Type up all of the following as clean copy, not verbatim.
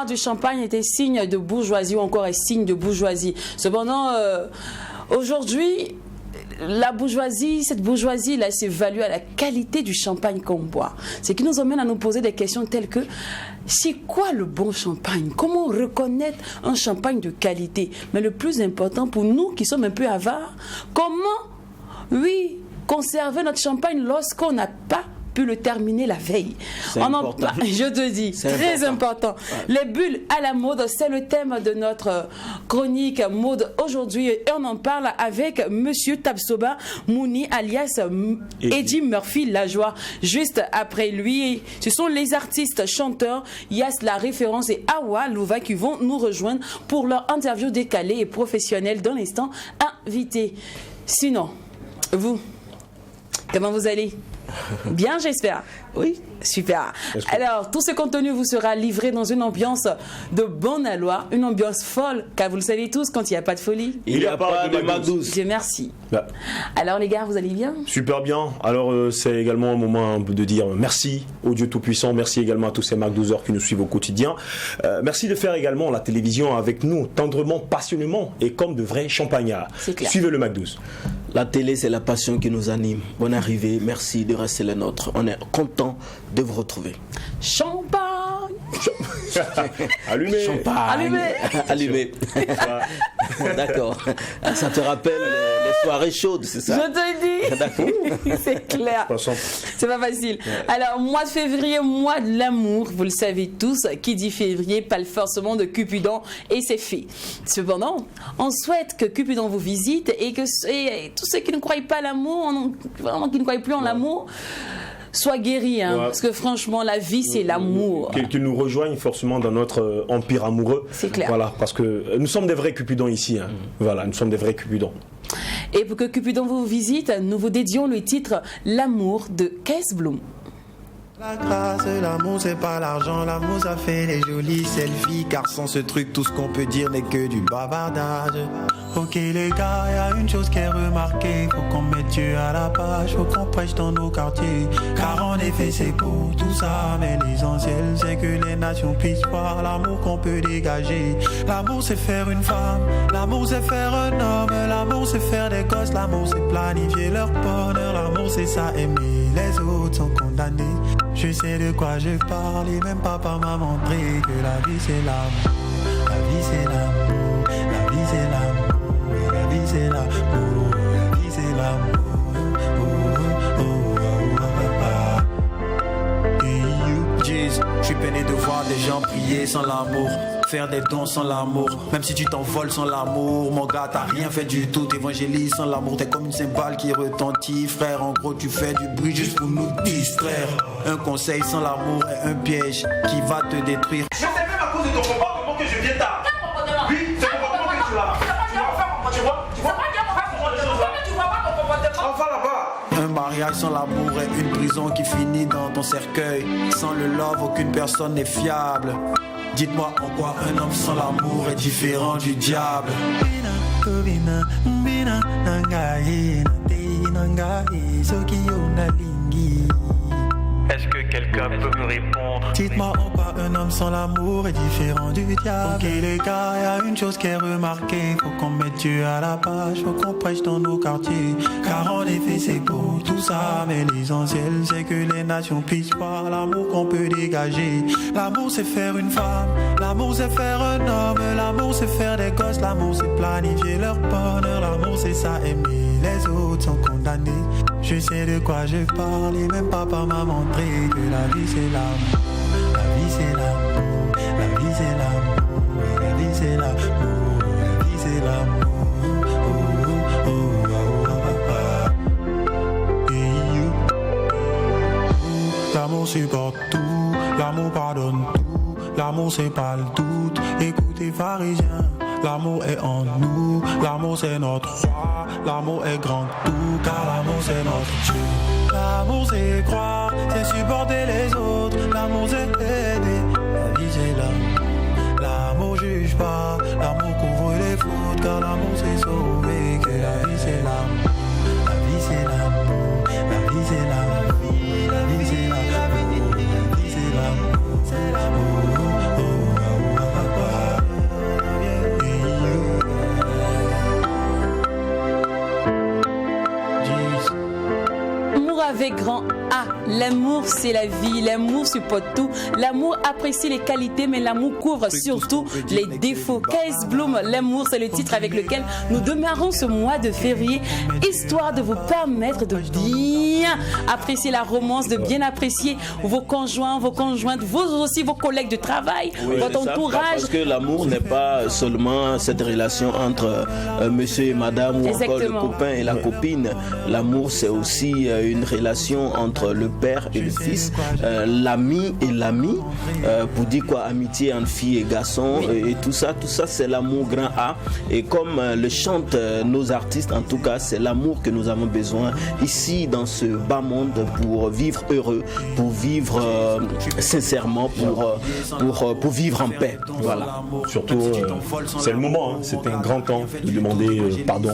boire du champagne était signe de bourgeoisie ou encore est signe de bourgeoisie. Cependant, aujourd'hui, la bourgeoisie, cette bourgeoisie-là s'évalue à la qualité du champagne qu'on boit. Ce qui nous amène à nous poser des questions telles que c'est quoi le bon champagne? Comment reconnaître un champagne de qualité? Mais le plus important pour nous qui sommes un peu avares, comment, oui, conserver notre champagne lorsqu'on n'a pas pu le terminer la veille. Je te dis, très important. Les bulles à la mode, c'est le thème de notre chronique mode aujourd'hui et on en parle avec Monsieur Tabsoba Mouni alias Eddie Murphy Lajoie. Juste après lui, ce sont les artistes chanteurs Yas La Référence et Awa Louva qui vont nous rejoindre pour leur interview décalée et professionnelle dans l'instant invité. Sinon, vous, comment vous allez? Bien, j'espère. Oui. Super. Alors, tout ce contenu vous sera livré dans une ambiance de bonne aloi, une ambiance folle, car vous le savez tous, quand il n'y a pas de folie, il n'y a pas de Mac12. Dieu merci. Là. Alors, les gars, vous allez bien? Super bien. Alors, c'est également un moment de dire merci au Dieu Tout-Puissant. Merci également à tous ces Mac12ers qui nous suivent au quotidien. Merci de faire également la télévision avec nous, tendrement, passionnément et comme de vrais champagnards. Suivez le Mac12. La télé, c'est la passion qui nous anime. Bonne arrivée. Merci de rester le nôtre. On est content de vous retrouver. Champagne. Allumé. Champagne. Allumé. Allumé. D'accord. Ça te rappelle les soirées chaudes, c'est ça? Je te dis. C'est clair. C'est pas facile. Alors, mois de février, mois de l'amour. Vous le savez tous. Qui dit février parle forcément de Cupidon et c'est fait. Cependant, on souhaite que Cupidon vous visite et que tous ceux qui ne croient pas à l'amour, vraiment qui ne croient plus en l'amour, soient guéris, hein, parce que franchement, la vie, c'est l'amour. Qu'ils nous rejoignent forcément dans notre empire amoureux. C'est clair. Voilà, parce que nous sommes des vrais Cupidons ici. Hein. Voilà, nous sommes des vrais Cupidons. Et pour que Cupidon vous visite, nous vous dédions le titre L'amour de Kees Bloem. La grâce, l'amour c'est pas l'argent, l'amour ça fait les jolis selfies. Car sans ce truc tout ce qu'on peut dire n'est que du bavardage. Ok les gars, y a une chose qui est remarquée, faut qu'on mette Dieu à la page, faut qu'on prêche dans nos quartiers. Car en effet c'est beau tout ça, mais l'essentiel c'est que les nations puissent voir l'amour qu'on peut dégager. L'amour c'est faire une femme, l'amour c'est faire un homme, l'amour c'est faire des gosses, l'amour c'est planifier leur bonheur, l'amour c'est ça aimer, les autres sont condamnés. Je sais de quoi je parle et même papa m'a montré que la vie c'est l'amour, la vie c'est l'amour, la vie c'est l'amour, la vie c'est l'amour, la vie c'est l'amour. Je suis peiné de voir des gens prier sans l'amour, faire des dons sans l'amour, même si tu t'envoles sans l'amour. Mon gars, t'as rien fait du tout, t'évangélises sans l'amour. T'es comme une cymbale qui retentit, frère. En gros, tu fais du bruit juste pour nous distraire. Un conseil sans l'amour est un piège qui va te détruire. Je sais même à cause de ton comportement que je viens tard. Oui, c'est mon comportement que tu as. Tu vois enfin là-bas. Un mariage sans l'amour est une prison qui finit dans ton cercueil. Sans le love, aucune personne n'est fiable. Dites-moi en quoi un homme sans l'amour est différent du diable. Est-ce que quelqu'un peut me répondre? Dites-moi en quoi un homme sans l'amour est différent du diable. Ok les gars, y a une chose qui est remarquée, faut qu'on mette Dieu à la page, faut qu'on prêche dans nos quartiers. Car en effet c'est beau tout ça, mais l'essentiel c'est que les nations puissent voir l'amour qu'on peut dégager. L'amour c'est faire une femme, l'amour c'est faire un homme, l'amour c'est faire des gosses, l'amour c'est planifier leur bonheur, l'amour c'est ça aimer, les autres sont condamnés. Je sais de quoi je parle et même papa m'a montré que la vie c'est l'amour, la vie c'est l'amour, la vie c'est l'amour, la vie c'est l'amour, la vie c'est l'amour. L'amour supporte tout, l'amour pardonne tout, l'amour c'est pas le doute. Écoutez pharisiens, l'amour est en nous, l'amour c'est notre roi, l'amour est grand tout, car l'amour c'est notre Dieu. L'amour c'est croire, c'est supporter les autres, l'amour c'est aider, la vie c'est l'amour. L'amour juge pas, l'amour couvre les fautes, car l'amour c'est sauver, que la vie c'est l'amour. La vie c'est l'amour, la vie c'est l'amour, la vie c'est l'amour, la vie c'est l'amour, c'est l'amour. avec grand A. L'amour, c'est la vie. L'amour supporte tout. L'amour apprécie les qualités, mais l'amour couvre surtout les défauts. KS Bloom, l'amour, c'est le titre avec lequel nous démarrons ce mois de février, histoire de vous permettre de bien apprécier la romance, de bien apprécier vos conjoints, vos conjointes, vos aussi vos collègues de travail, votre entourage. Parce que l'amour n'est pas seulement cette relation entre monsieur et madame ou encore le copain et la copine. L'amour, c'est aussi une relation entre le père et le fils, l'ami et l'ami, pour dire quoi, amitié entre filles et garçons, et tout ça c'est l'amour grand A. Et comme le chantent nos artistes, en tout cas, c'est l'amour que nous avons besoin ici dans ce bas monde pour vivre heureux, pour vivre sincèrement, pour vivre en paix. Voilà. Surtout, c'est le moment, hein. C'est un grand temps de demander pardon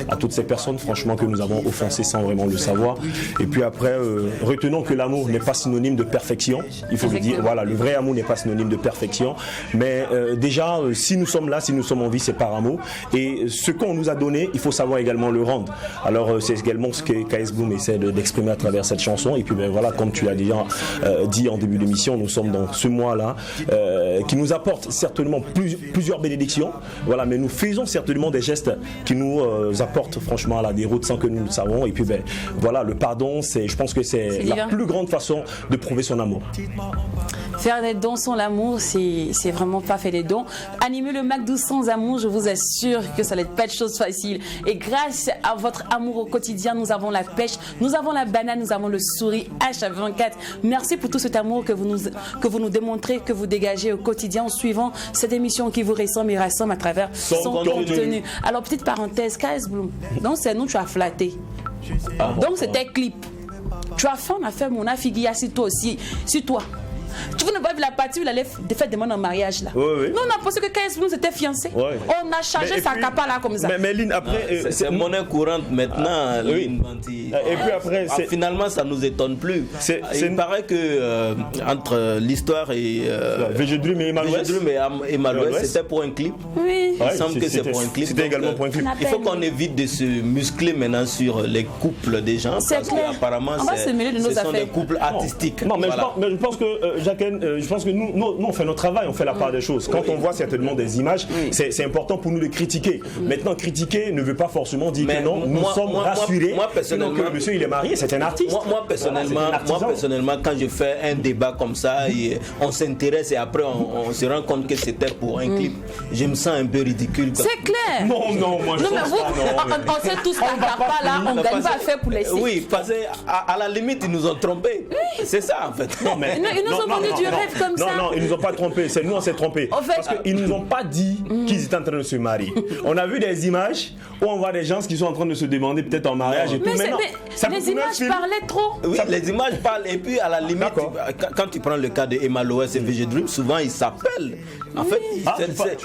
à toutes ces personnes, franchement, que nous avons offensées sans vraiment le savoir. Et puis après, retenons que l'amour n'est pas synonyme de perfection. Il faut le dire. Voilà, le vrai amour n'est pas synonyme de perfection. Mais déjà, si nous sommes là, si nous sommes en vie, c'est par amour. Et ce qu'on nous a donné, il faut savoir également le rendre. Alors, c'est également ce que KS Bloom essaie d'exprimer à travers cette chanson. Et puis, ben voilà, comme tu l'as déjà dit en début d'émission, nous sommes dans ce mois-là qui nous apporte certainement plusieurs bénédictions. Voilà, mais nous faisons certainement des gestes qui nous apportent franchement à la déroute sans que nous le savons. Et puis, ben voilà, le pardon, je pense que c'est la plus grande façon de prouver son amour. Faire des dons sans l'amour, c'est vraiment pas faire des dons. Animer le MAC 12 sans amour, je vous assure que ça n'est pas de chose facile. Et grâce à votre amour au quotidien, nous avons la pêche, nous avons la banane, nous avons le sourire H24. Merci pour tout cet amour que vous nous démontrez, que vous dégagez au quotidien en suivant cette émission qui vous ressemble et rassemble à travers son contenu. Alors, petite parenthèse, KS Bloom, donc c'est nous tu as flatté. Donc c'était clip. Tu as fait, on a fait mon affigue sur toi aussi, sur toi. Tu veux ne pas vu la partie où il allait faire des demandes en mariage là. Oui. Nous on a pensé que 15 minutes c'était fiancé. On a chargé sa capa là comme ça. Mais Lynn, après c'est monnaie courante maintenant. Et puis après finalement ça nous étonne plus. Il paraît que entre l'histoire et VG Dream et Emmanuel, c'était pour un clip. Oui. Il semble que c'est pour un clip. C'était également pour un clip. Il faut qu'on évite de se muscler maintenant sur les couples des gens parce qu'apparemment ce sont des couples artistiques. Non, mais je pense que Jacqueline, je pense que nous on fait notre travail, on fait la part des choses. Quand on voit certainement des images, c'est important pour nous de critiquer. Maintenant, critiquer ne veut pas forcément dire que non, nous sommes rassurés. Moi personnellement, que le monsieur il est marié, c'est un artiste. Moi personnellement, quand je fais un débat comme ça, on s'intéresse et après on se rend compte que c'était pour un clip, je me sens un peu ridicule. C'est clair. Non, moi je pense pas. On sait tous qu'à Carpa là, on ne gagne pas à faire pour les sites. Oui, parce qu'à la limite, ils nous ont trompés. C'est ça en fait. Ils nous ont vendu du rêve comme ça. Non, ils nous ont pas trompés. C'est nous, on s'est trompés. Parce qu'ils nous ont pas dit qu'ils étaient en train de se marier. On a vu des images où on voit des gens qui sont en train de se demander peut-être en mariage et tout. Mais non, les images parlaient trop. Oui, les images parlent. Et puis à la limite, quand tu prends le cas de Emma Loès et VG Dream, souvent ils s'appellent. En fait,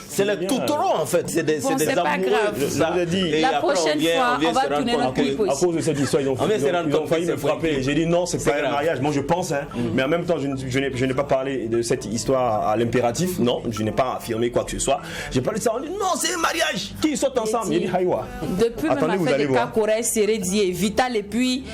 c'est le tout rond en fait. C'est des amoureux. Ça. La prochaine fois, on va tourner notre clip aussi. À cause de cette histoire, ils ont failli me frapper. J'ai dit non, c'est pas un mariage. Moi je pense, mais en même temps, je n'ai pas parlé de cette histoire à l'impératif. Non, je n'ai pas affirmé quoi que ce soit. J'ai parlé de ça. On dit non, c'est un mariage. Qui sortent ensemble. Il dit Haïwa. Depuis même a fait des cas Corée, Sérédier, Vital et puis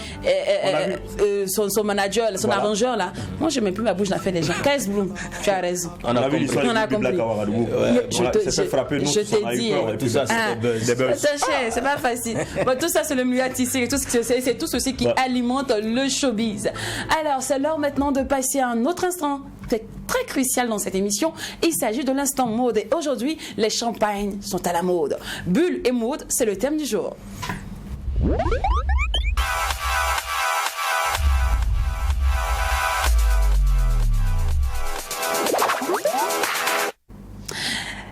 son manager, son arrangeur là. Moi je mets plus ma bouche dans la fait des gens. KS Bloom, tu as raison. On a vu l'histoire de Black Ouagadougou. Je t'ai dit. Tout ça c'est des buzz. C'est pas facile. Tout ça c'est le milieu artistique. C'est tout ceci qui alimente le showbiz. Alors c'est l'heure maintenant de passer à un autre instant très crucial dans cette émission. Il s'agit de l'instant mode et aujourd'hui les champagnes sont à la mode. Bulle et mode, c'est le thème du jour.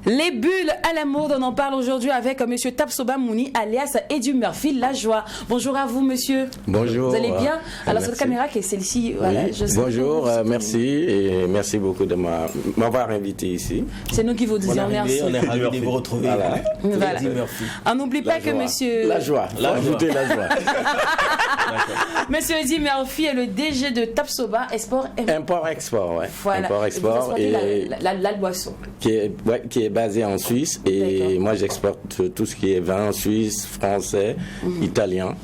Les bulles à la mode, on en parle aujourd'hui avec monsieur Tapsoba Mouni alias Eddie Murphy Lajoie. Bonjour à vous monsieur. Bonjour. Vous allez bien? Alors cette caméra qui est celle-ci, voilà. Oui. Bonjour, merci et merci beaucoup de m'avoir invité ici. C'est nous qui vous disons merci. On est ravis de vous retrouver. Voilà. On n'oublie pas que monsieur... Lajoie. Ajoutez Lajoie. Monsieur Eddie Murphy est le DG de Tapsoba Import-Export, ouais. Voilà. Import-Export et la boisson. Qui est basé en Suisse et moi j'exporte tout ce qui est vin suisse, français, italien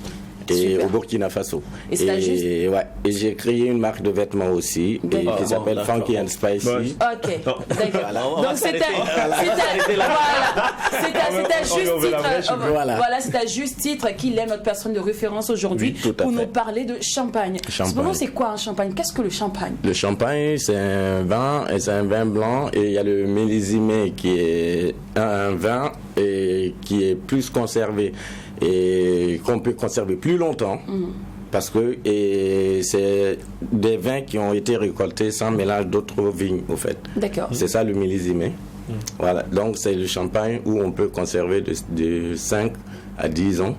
et Super. au Burkina Faso. Et c'est juste... et j'ai créé une marque de vêtements aussi qui s'appelle Funky and Spicy. Ok, d'accord. On va Donc c'était c'était juste titre qu'il est notre personne de référence aujourd'hui pour nous parler de champagne. Cependant, c'est quoi un champagne? Qu'est-ce que le champagne? Le champagne, c'est un vin, et c'est un vin blanc, et il y a le millésimé qui est un vin et qui est plus conservé et qu'on peut conserver plus longtemps. Parce que c'est des vins qui ont été récoltés sans mélange d'autres vignes, au fait. D'accord. C'est ça le millésimé. Voilà. Donc c'est le champagne où on peut conserver de 5 à 10 ans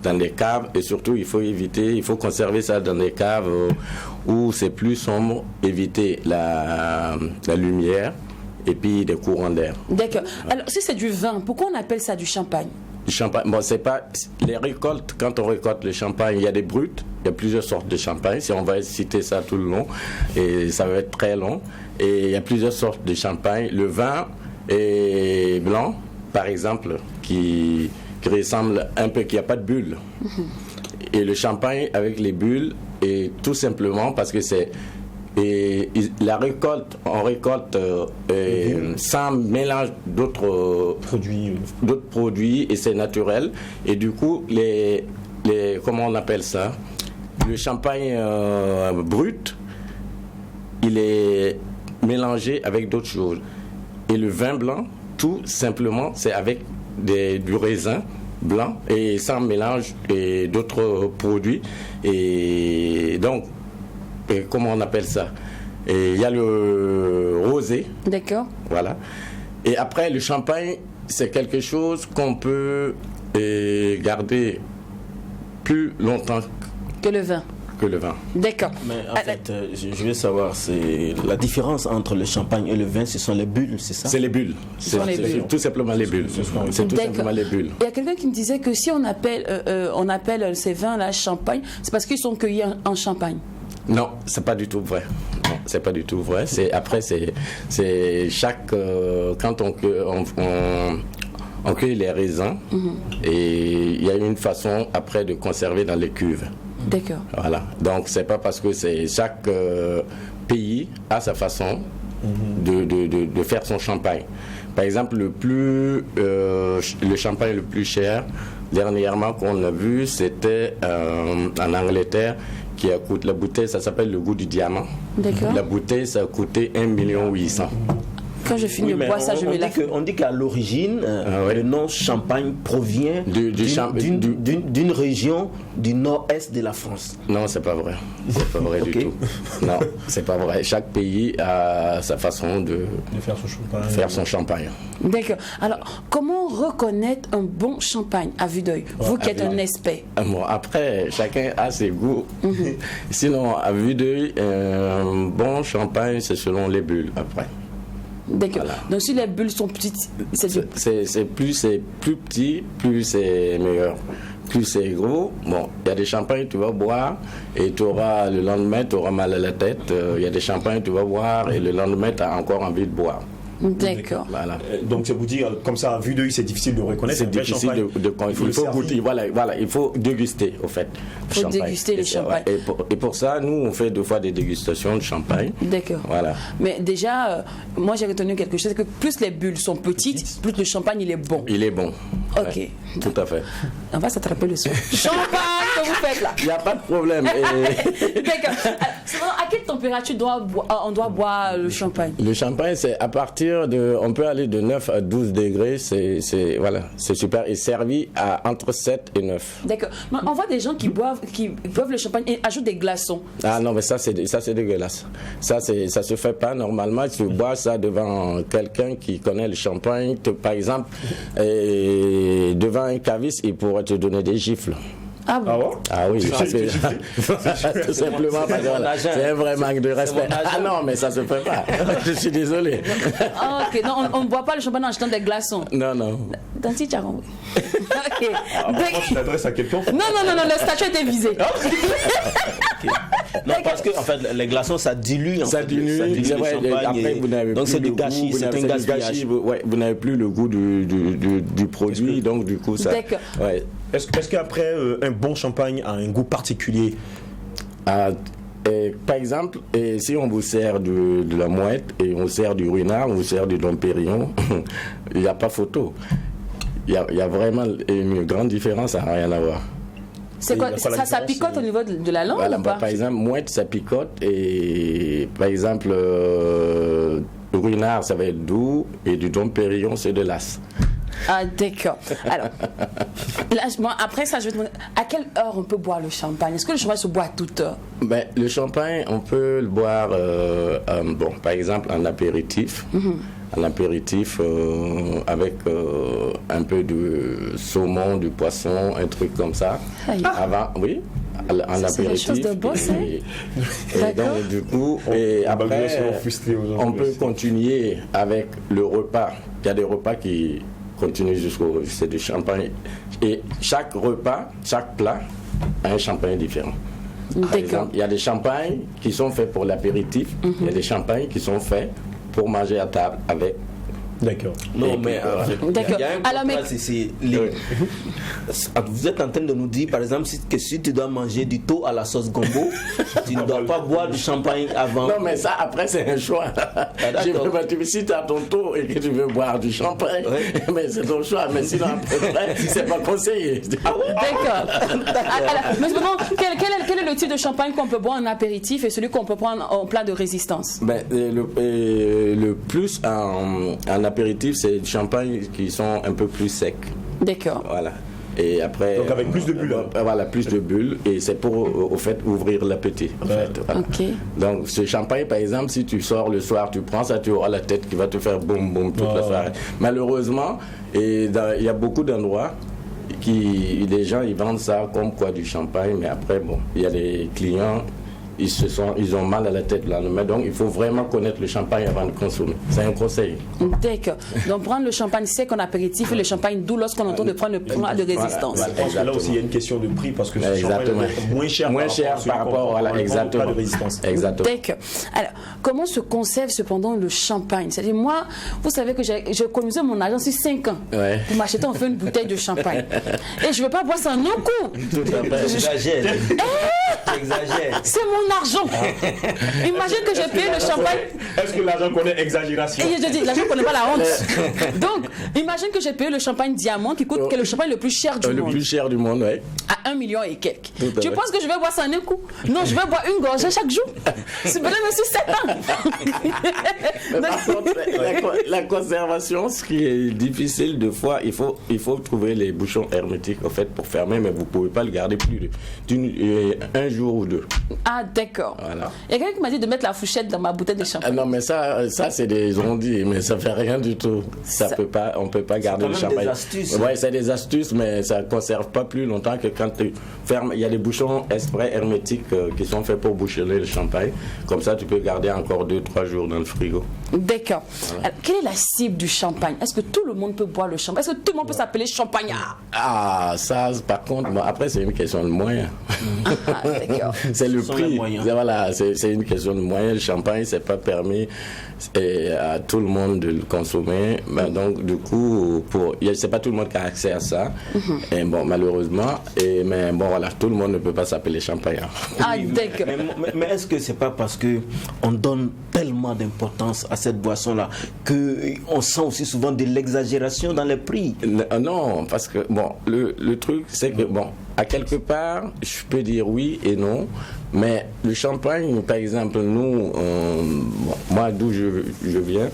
dans des caves, et surtout il faut conserver ça dans des caves où c'est plus sombre, éviter la lumière et puis des courants d'air. D'accord. Alors si c'est du vin, pourquoi on appelle ça du champagne? Du champagne, bon, c'est pas les récoltes. Quand on récolte le champagne, il y a des bruts, il y a plusieurs sortes de champagne. Si on va citer ça tout le long, et ça va être très long. Et il y a plusieurs sortes de champagne. Le vin est blanc, par exemple, qui ressemble un peu, qui n'a pas de bulles. Et le champagne avec les bulles, et tout simplement parce que c'est la récolte, on récolte sans mélange d'autres produits, et c'est naturel. Et du coup, comment on appelle ça? Le champagne brut, il est mélangé avec d'autres choses. Et le vin blanc, tout simplement, c'est avec du raisin blanc et sans mélange et d'autres produits. Et donc, comment on appelle ça? Et il y a le rosé. D'accord. Voilà. Et après, le champagne, c'est quelque chose qu'on peut garder plus longtemps que le vin. D'accord. Mais en fait, je veux savoir, c'est la différence entre le champagne et le vin, ce sont les bulles, c'est ça? C'est les bulles. C'est tout simplement les bulles. C'est tout simplement les bulles. Il y a quelqu'un qui me disait que si on appelle ces vins-là champagne, c'est parce qu'ils sont cueillis en Champagne. Non, c'est pas du tout vrai. Non, c'est pas du tout vrai. Après, c'est chaque quand on cueille les raisins, et il y a une façon après de conserver dans les cuves. D'accord. Voilà. Donc c'est pas parce que chaque pays a sa façon de faire son champagne. Par exemple, le champagne le plus cher dernièrement qu'on a vu, c'était en Angleterre, qui a coûté la bouteille, ça s'appelle le goût du diamant. D'accord. La bouteille, ça a coûté 1,8 million. Quand je finis de boire ça, je mets on dit qu'à l'origine, le nom Champagne provient d'une région du nord-est de la France. Non, c'est pas vrai. C'est pas vrai du tout. Non, c'est pas vrai. Chaque pays a sa façon de faire son champagne. D'accord. Alors, comment reconnaître un bon champagne à vue d'œil? Vous qui êtes un expert. Bon, après, chacun a ses goûts. Sinon, à vue d'œil, un bon champagne, c'est selon les bulles après. D'accord. Voilà. Donc si les bulles sont petites, plus c'est plus petit, plus c'est meilleur. Plus c'est gros, bon, il y a des champagnes que tu vas boire et le lendemain tu auras mal à la tête. Il y a des champagnes que tu vas boire et le lendemain tu as encore envie de boire. D'accord. Voilà. Donc c'est vous dire, comme ça, à vue d'œil, c'est difficile de reconnaître. C'est difficile il faut goûter, voilà, il faut déguster, au fait. Il faut déguster le champagne. Et pour ça, nous, on fait 2 fois des dégustations de champagne. D'accord. Voilà. Mais déjà, moi, j'ai retenu quelque chose, que plus les bulles sont petites, plus le champagne, il est bon. Il est bon. Ok. Ouais, tout à fait. On va s'attraper le son. Champagne que vous faites là. Il n'y a pas de problème. D'accord. À quelle température on doit boire le champagne? Le champagne, c'est à partir on peut aller de 9 à 12 degrés, c'est super, et servi entre 7 et 9. D'accord. Mais on voit des gens qui boivent le champagne et ajoutent des glaçons. Ah non, mais ça c'est dégueulasse. Ça se fait pas normalement. Tu bois ça devant quelqu'un qui connaît le champagne, par exemple, devant un caviste, il pourrait te donner des gifles. Ah bon? Ah oui, tout simplement parce que c'est un vrai manque de respect. Ah non, mais ça se fait pas. Je suis désolé. Ah, ok, non, on ne boit pas le champagne en achetant des glaçons. Non. Dans si tu as compris. Ok. Moi, tu t'adresses à quelqu'un? Non, le statut était visé. Non, parce que en fait, les glaçons, ça dilue. Ça dilue le champagne. Après, vous n'avez donc plus c'est du le gâchis, goût, c'est un gaspillage. vous n'avez plus le goût du produit, donc du coup ça. D'accord. Ouais. Est-ce qu'après un bon champagne a un goût particulier? Par exemple, si on vous sert de la mouette et on vous sert du ruinard, on vous sert du Dom Pérignon, il n'y a pas photo. Il y a vraiment une grande différence, ça n'a rien à voir. C'est quoi, ça picote au niveau de la langue, voilà, ou pas? Par exemple, mouette, ça picote, et par exemple, ruinard, ça va être doux, et du Dom Pérignon, c'est de l'as. Ah, d'accord. Alors, là, après ça, je vais te demander, à quelle heure on peut boire le champagne? Est-ce que le champagne se boit à toute heure? Le champagne, on peut le boire, par exemple, en apéritif. En apéritif, avec un peu de saumon, du poisson, un truc comme ça. Avant, oui. En apéritif. C'est des choses de beau, ça. Et donc, du coup, et après, on peut continuer avec le repas. Il y a des repas qui continuent jusqu'au... C'est du champagne. Et chaque repas, chaque plat a un champagne différent. Par exemple, il y a des champagnes qui sont faits pour l'apéritif. Il y a des champagnes qui sont faits pour manger à table avec. D'accord. Non, mais d'accord. Alors, vous êtes en train de nous dire, par exemple, que si tu dois manger du thau à la sauce gombo, tu ne dois pas boire du champagne avant. Non, mais ça, après, c'est un choix. Si tu as ton thau et que tu veux boire du champagne, mais c'est ton choix. Mais sinon, après, c'est pas conseillé. D'accord. Mais quel est le type de champagne qu'on peut boire en apéritif et celui qu'on peut prendre en plat de résistance? Le plus en apéritif, c'est des champagnes qui sont un peu plus secs. D'accord. Voilà. Et après, donc avec plus de bulles. Voilà, plus de bulles. Et c'est pour, au fait, ouvrir l'appétit. En fait, voilà. Okay. Donc, ce champagne, par exemple, si tu sors le soir, tu prends ça, tu auras la tête qui va te faire boum, boum toute la soirée. Malheureusement, il y a beaucoup d'endroits les gens, ils vendent ça comme quoi du champagne, mais après, il y a des clients... Ils ont mal à la tête le lendemain, donc il faut vraiment connaître le champagne avant de consommer. C'est un conseil. D'accord. Donc prendre le champagne sec en apéritif et le champagne doux lorsqu'on entend de prendre le plat de résistance. Je pense que là aussi il y a une question de prix parce que ce champagne est moins cher par rapport à exactement. Plat de résistance. Exactement. D'accord. Alors, comment se conserve cependant le champagne? C'est-à-dire, moi, vous savez que j'ai économisé mon argent sur 5 ans pour m'acheter enfin une bouteille de champagne. Et je ne veux pas boire ça en un coup. J'exagère. C'est mon argent. Imagine que j'ai payé le champagne. Est-ce que l'argent connaît exagération? Et je dis, l'argent connaît pas la honte. Donc, imagine que j'ai payé le champagne Diamant qui coûte, qui est le champagne le plus cher du monde. Le plus cher du monde, oui. À 1 million et quelques. Tu penses que je vais boire ça en un coup? Non, je vais boire une gorgée chaque jour. C'est peut-être aussi 7 ans. Mais par contre, la conservation, ce qui est difficile de fois, il faut trouver les bouchons hermétiques en fait pour fermer, mais vous ne pouvez pas le garder plus d'un jour ou deux. Ah, d'accord. Voilà. Il y a quelqu'un qui m'a dit de mettre la fourchette dans ma bouteille de champagne. Non, mais ça c'est des ondits, mais ça fait rien du tout. On peut pas garder le champagne. Ouais, c'est des astuces, mais ça conserve pas plus longtemps que quand tu fermes. Il y a des bouchons exprès hermétiques qui sont faits pour bouchonner le champagne. Comme ça, tu peux garder encore 2-3 jours dans le frigo. D'accord. Voilà. Quelle est la cible du champagne? Est-ce que tout le monde peut boire le champagne? Est-ce que tout le monde peut s'appeler champagnard? Ah, ça, par contre, après, c'est une question de moyens. Ah, d'accord. C'est le prix. Voilà, c'est une question de moyens. Le champagne, c'est pas permis à tout le monde de le consommer. Ben, donc, du coup, c'est pas tout le monde qui a accès à ça. Et bon, malheureusement. Mais bon, voilà, tout le monde ne peut pas s'appeler champagnard. Ah, d'accord. Mais est-ce que c'est pas parce que on donne tellement d'importance à cette boisson-là qu'on sent aussi souvent de l'exagération dans les prix? Non, parce que, bon, le truc, c'est que, bon, à quelque part, je peux dire oui et non, mais le champagne, par exemple, nous, moi, d'où je viens,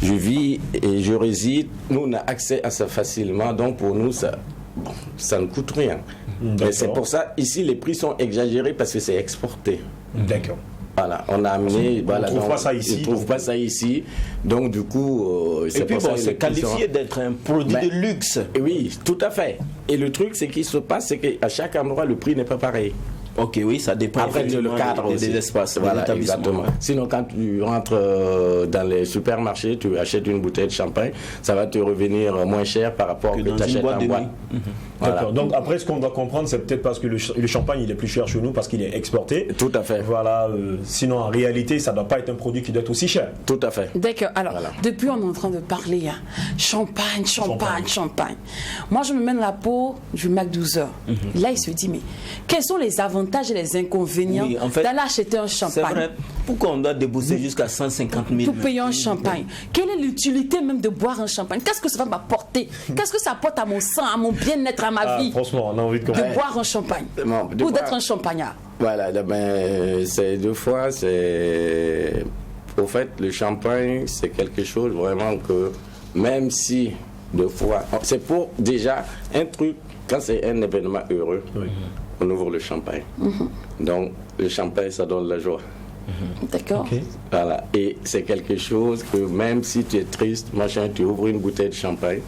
je vis et je réside, nous, on a accès à ça facilement, donc pour nous, ça ne coûte rien. Mais c'est pour ça, ici, les prix sont exagérés parce que c'est exporté. D'accord. Voilà, on a amené. Voilà, on ne trouve pas ça ici. Ils ne trouvent pas ça ici. Donc, du coup, c'est pour ça. C'est qualifié d'être un produit de luxe. Oui, tout à fait. Et le truc, c'est qu'il se passe, c'est qu'à chaque endroit, le prix n'est pas pareil. Ok, oui, ça dépend. Après, le cadre des espaces, voilà, exactement. Sinon, quand tu rentres dans les supermarchés, tu achètes une bouteille de champagne, ça va te revenir moins cher par rapport que tu achètes en boîte. Voilà. D'accord. Donc après, ce qu'on doit comprendre, c'est peut-être parce que le champagne, il est plus cher chez nous parce qu'il est exporté. Tout à fait. Voilà. Sinon, en réalité, ça ne doit pas être un produit qui doit être aussi cher. Tout à fait. D'accord. Alors, depuis, on est en train de parler champagne. Moi, je me mets dans la peau du Mac 12h. Là, il se dit, mais quels sont les avantages et les inconvénients d'aller acheter un champagne? C'est vrai. Pourquoi on doit débourser jusqu'à 150 000 pour payer un champagne? Quelle est l'utilité même de boire un champagne? Qu'est-ce que ça va m'apporter? Qu'est-ce que ça apporte à mon sang, à mon bien-être, à ma vie? Franchement, on a envie de boire un champagne ou d'être un champagnard. Voilà, c'est deux fois, au fait, le champagne, c'est quelque chose vraiment que, même si, deux fois, c'est pour déjà un truc, quand c'est un événement heureux, on ouvre le champagne. Donc, le champagne, ça donne la joie. D'accord. Okay. Voilà, et c'est quelque chose que même si tu es triste, machin, tu ouvres une bouteille de champagne,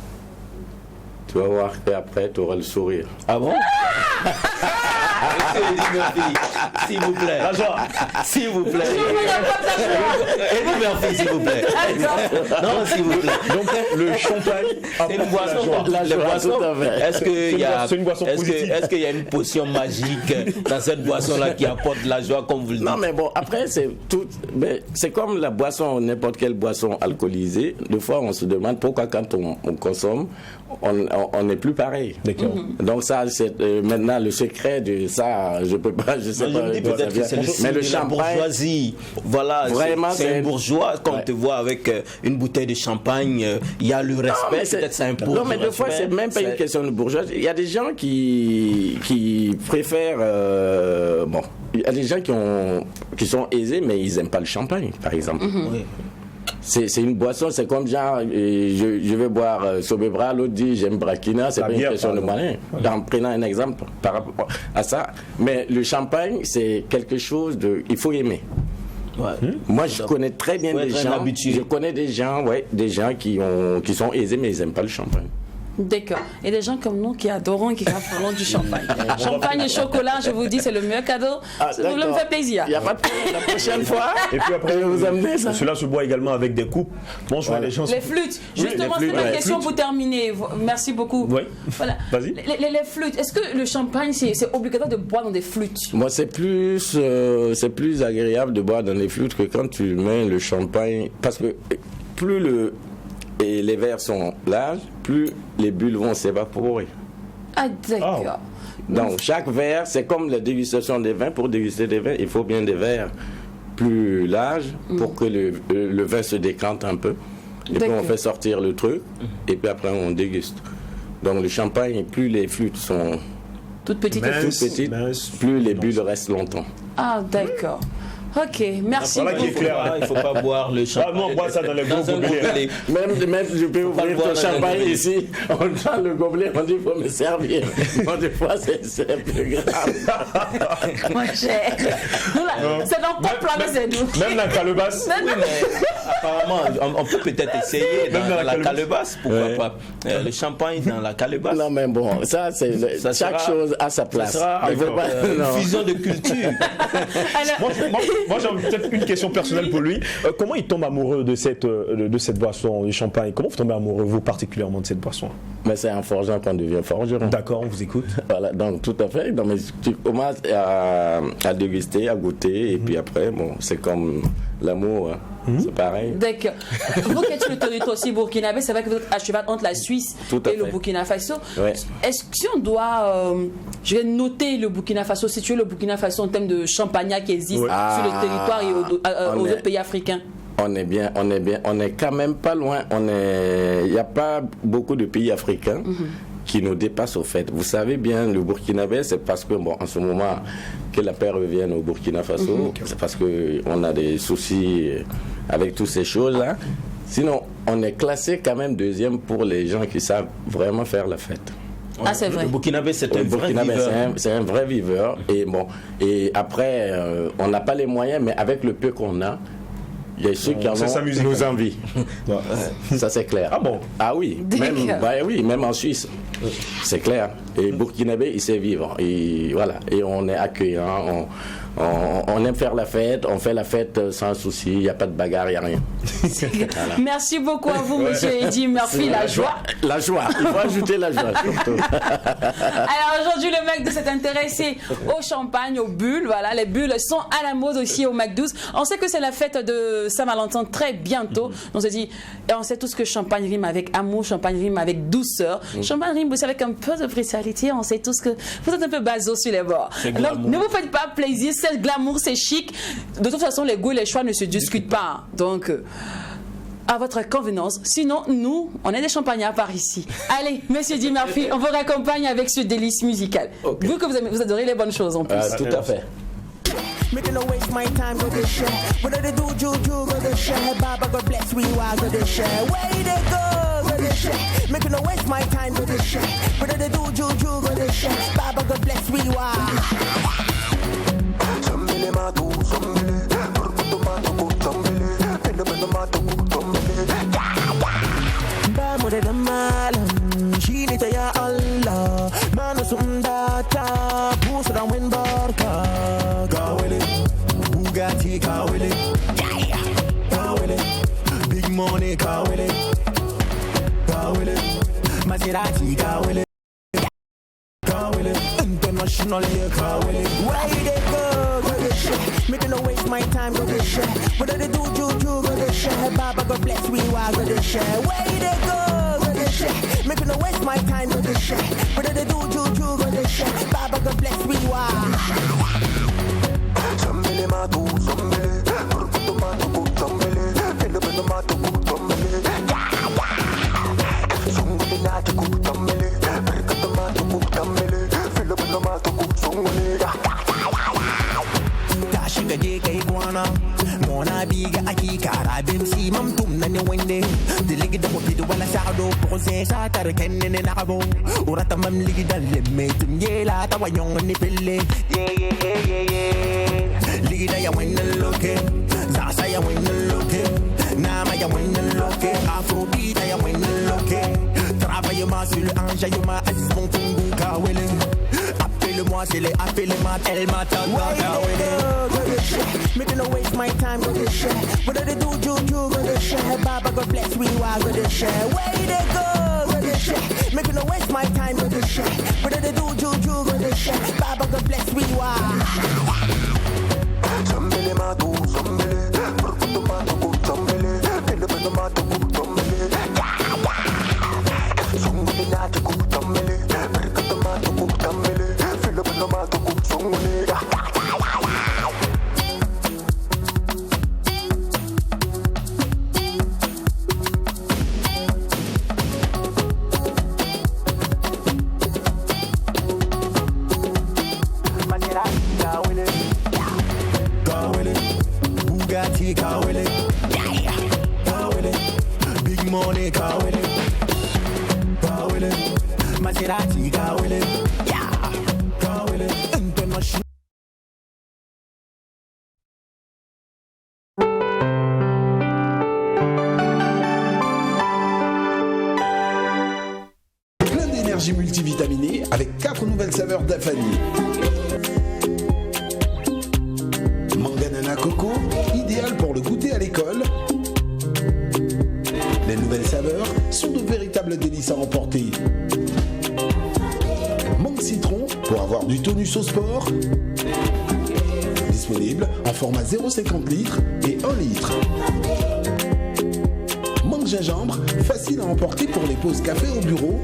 tu vas voir qu'après, tu auras le sourire. Ah bon? S'il vous plaît. La joie. S'il vous plaît. Eddie Murphy, s'il vous plaît. Non, s'il vous plaît. Donc, le champagne, c'est une boisson. La boisson, est-ce qu'il y a une potion magique dans cette boisson-là qui apporte de la joie, comme vous le dites? Non, mais bon, après, c'est comme la boisson, n'importe quelle boisson alcoolisée. Des fois, on se demande pourquoi, quand on consomme, on n'est plus pareil. D'accord. Donc, ça, c'est maintenant le secret de ça, je sais pas. Peut-être que c'est mais le champagne, bourgeoisie. Voilà, vraiment, c'est un bourgeois. Quand on te voit avec une bouteille de champagne, il y a le respect. Peut-être ça impose. Non, mais des fois, c'est même pas une question de bourgeois. Il y a des gens qui préfèrent. Il y a des gens qui sont aisés, mais ils n'aiment pas le champagne, par exemple. Oui. C'est une boisson, c'est comme genre, je vais boire Sobebra, l'autre dit j'aime Brakina, c'est pas une question de moyen. En prenant un exemple par rapport à ça. Mais le champagne, c'est quelque chose il faut aimer. Ouais. Moi, je connais très bien des gens. Je connais des gens qui sont aisés, mais ils n'aiment pas le champagne. D'accord. Et des gens comme nous qui adorons et qui raffolons du champagne. Champagne et chocolat, je vous dis, c'est le meilleur cadeau. Ça me fait plaisir. Il n'y a pas de problème. La prochaine fois. Et puis après, vous amenez ça. Cela se boit également avec des coupes. Bonjour, les gens. Les flûtes. Justement, c'est ma question pour terminer. Merci beaucoup. Oui. Voilà. Vas-y. Les flûtes. Est-ce que le champagne, c'est obligatoire de boire dans des flûtes? Moi, c'est plus agréable de boire dans les flûtes que quand tu mets le champagne. Parce que plus les verres sont larges, plus les bulles vont s'évaporer. Ah, d'accord. Donc, chaque verre, c'est comme la dégustation des vins. Pour déguster des vins, il faut bien des verres plus larges pour que le vin se décante un peu. Et puis, on fait sortir le truc. Et puis, après, on déguste. Donc, le champagne, plus les flûtes sont toutes petites, plus les bulles restent longtemps. Ah, d'accord. Ok, merci beaucoup. Qui est clair. Il ne faut pas boire le champagne. Nous, on boit ça dans les gros gobelets. Même je peux ouvrir ton champagne ici, on prend le gobelet, on dit il faut me servir. Bon, des fois, c'est un peu grave. Mon cher. C'est dans quoi planer, c'est nous. Même la calebasse. Oui, mais apparemment, on peut peut-être essayer dans la calebasse. Pourquoi pas le champagne dans la calebasse. Non, mais bon, ça, chaque chose a sa place. Ça sera une fusion de culture. Moi, j'ai peut-être une question personnelle pour lui. Comment il tombe amoureux de cette boisson, du champagne? Comment vous tombez amoureux, vous, particulièrement, de cette boisson? Mais c'est en forgeant qu'on devient forgeron. D'accord, on vous écoute. Voilà, donc tout à fait. Donc, tu commences à déguster, à goûter, et puis après, bon, c'est comme l'amour. C'est pareil. D'accord. Vous qui êtes le territoire aussi burkinabé, c'est vrai que vous êtes à cheval entre la Suisse et le Burkina Faso. Ouais. Est-ce que si on doit, je vais noter le Burkina Faso, situer le Burkina Faso en termes de champagnat qui existe sur le territoire et aux autres pays africains? On est bien, on est quand même pas loin. Il n'y a pas beaucoup de pays africains qui nous dépassent au fait. Vous savez bien, le Burkinabé, c'est parce que, bon, en ce moment, que la paix revienne au Burkina Faso, c'est parce qu'on a des soucis avec toutes ces choses-là. Sinon, on est classé quand même deuxième pour les gens qui savent vraiment faire la fête. Ah, c'est vrai. Le Burkinabé, c'est un vrai viveur. C'est un vrai viveur. Et bon, et après, on n'a pas les moyens, mais avec le peu qu'on a, Il y a ceux qui en ont nous envient. Ça, c'est clair. Ah bon? Ah oui, même en Suisse, c'est clair. Et Burkinabé, il sait vivre. Et voilà. Et on est accueillant, on aime faire la fête, on fait la fête sans souci, il n'y a pas de bagarre, il n'y a rien. Voilà. Merci beaucoup à vous, monsieur Eddie Murphy, la joie. La joie, il faut ajouter la joie surtout. Alors aujourd'hui, le McDo s'est intéressé au champagne, aux bulles. Voilà, les bulles sont à la mode aussi au McDo. On sait que c'est la fête de Saint-Valentin très bientôt. On se dit, et on sait tous que champagne rime avec amour, champagne rime avec douceur. Champagne rime aussi avec un peu de brutalité. On sait tous que vous êtes un peu baso sur les bords. Donc ne vous faites pas plaisir. C'est glamour, c'est chic. De toute façon, les goûts et les choix ne se discutent pas. Donc, à votre convenance. Sinon, nous, on est des champagnards par ici. Allez, monsieur Eddie Murphy, on vous raccompagne avec ce délice musical. Okay. Vous que vous adorez les bonnes choses en plus. Tout à fait. Making no waste my time, go this shit. What do they do, juju, go this shit. Baba, God bless, we wild, go this shit. Where they go this shit. Making no waste my time, go this shit. What do they do, juju, go this shit. Baba, God bless, we wild. Somebody matu, somebody, purputu matu, somebody, pendo matu, somebody. Bamo de malam, shinita ya Allah, mano sundata, puso da winbarka, kawele, Bugatti kawele, kawele, big money kawele, kawele, Maserati kawele, kawele, international kawele. Why they go this shit? Making no waste my time, go this shit. What do they do, juju, go this shit. Baba, God bless, we wild, go this shit. Why they go this shit? Making no waste my time, go this shit. What do they do, juju, go this shit. Baba, God bless, we wild. Somebody matu, somebody, purputu matu, somebody, pendo matu, somebody. Somebody natu, somebody, purputu matu, somebody, pendo matu, somebody. Tashi ga je kai kwana, mona biga aki kara bim si mam tum na ne wende. Diligi da mobi do wala sado, ponse sa tar kenne ne nakabo. Urata mam ligi dan le metum yela ta wanyong ni pelle. Ligi da ya wenne loke, zasa ya wenne loke, nama ya wenne loke, afrobeat ya wenne loke. Travaille-moi sur le enjaillement, Aziz mon tungu kawele. Appelle-moi, c'est les appelle-moi, elle m'attend. Making no waste my time, go this shit. What do they do, juju, go this shit. Baba, God bless, we wild, go this shit. Where they go this shit. Making no waste my time, go this shit. What do they do, juju, go this shit. Baba, God bless, we wild. Somebody matu, somebody, purputu matu, somebody, pendo matu, somebody. Somebody natu, somebody, purputu matu, somebody, pendo matu, somebody. Bugatti kawele, kawele, big money kawele, kawele, Maserati kawele, kawele, international. Plein d'énergie multivitaminée avec 4 nouvelles saveurs d'Afani. Manganana coco, idéal pour le goûter à l'école. Les nouvelles saveurs sont de véritables délices à emporter. Mangue citron pour avoir du tonus au sport. Disponible en format 0,50 litres et 1 litre. Mangue gingembre, facile à emporter pour les pauses café au bureau.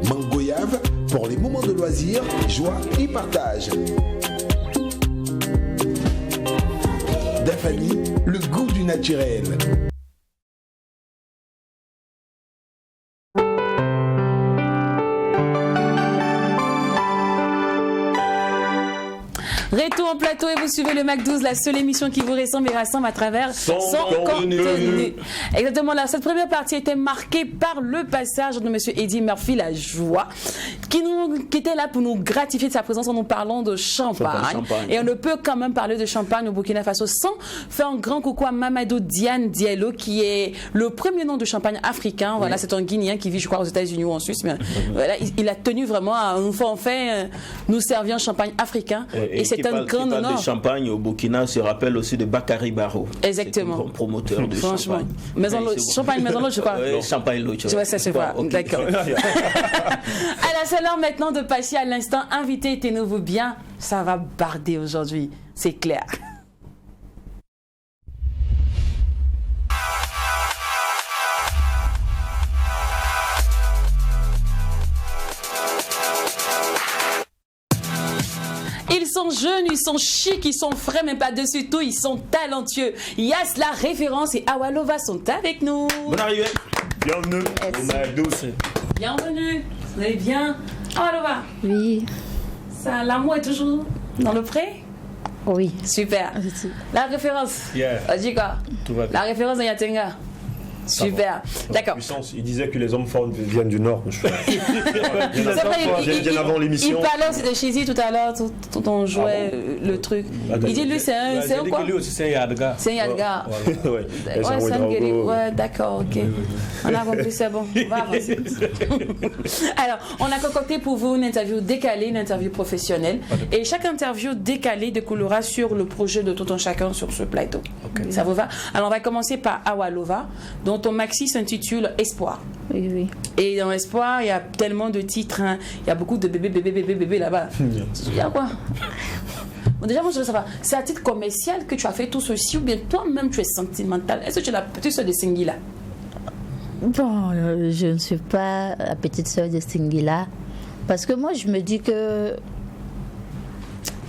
Mangue goyave pour les moments de loisirs, joie et partage. Dafani, le goût du naturel. Retour en plateau et vous suivez le Mac 12, la seule émission qui vous ressemble et rassemble à travers son contenu. Exactement, là, cette première partie était marquée par le passage de monsieur Eddie Murphy, la joie, qui était là pour nous gratifier de sa présence en nous parlant de champagne. Et on ne peut quand même parler de champagne au Burkina Faso sans faire un grand coucou à Mamadou Diane Diallo, qui est le premier nom de champagne africain. Voilà, c'est un Guinéen qui vit, je crois, aux États-Unis ou en Suisse. Mais voilà, il a tenu vraiment à nous servir un champagne africain. Et c'est un grand honneur. Le champagne au Burkina se rappelle aussi de Bakary Barrow. Exactement. C'est un promoteur de champagne. Champagne Maison Lodge, je crois. Champagne Lodge. Tu vois, ça c'est pas. D'accord. Alors, c'est l'heure maintenant de passer à l'instant invité. Tenez-vous bien, ça va barder aujourd'hui. C'est clair. Ils sont jeunes, ils sont chics, ils sont frais, mais pas-dessus tout, ils sont talentueux. Yas, la référence et Awalova sont avec nous. Bonne arrivée. Bienvenue au Mac 12. Bienvenue. Vous allez bien? Awalova? Oui. Ça, l'amour est toujours dans le pré? Oui. Super. La référence? Yeah. Dis quoi? Tout va bien. La référence de Yatenga? Super. D'accord. Il disait que les hommes forts viennent du Nord. Bien avant l'émission. Il parlait aussi de Chizi tout à l'heure, tout on jouait le truc. Il dit lui c'est un quoi? Lui aussi c'est un Yadga. C'est un Yadga. Ouais, c'est un Guéri. Ouais, d'accord, ok. On a compris, c'est bon. On va avancer. Alors, on a concocté pour vous une interview décalée, une interview professionnelle. Et chaque interview décalée découlera sur le projet de tout un chacun sur ce plateau. Okay. Ça vous va? Alors, on va commencer par Awalova, dont ton maxi s'intitule Espoir. Oui, oui. Et dans Espoir, il y a tellement de titres. Hein. Il y a beaucoup de bébés là-bas. Il y a quoi? Bon, déjà, moi, je veux savoir, c'est à titre commercial que tu as fait tout ceci ou bien toi-même tu es sentimental? Est-ce que tu es la petite soeur de Singila? Bon, je ne suis pas la petite soeur de Singila. Parce que moi, je me dis que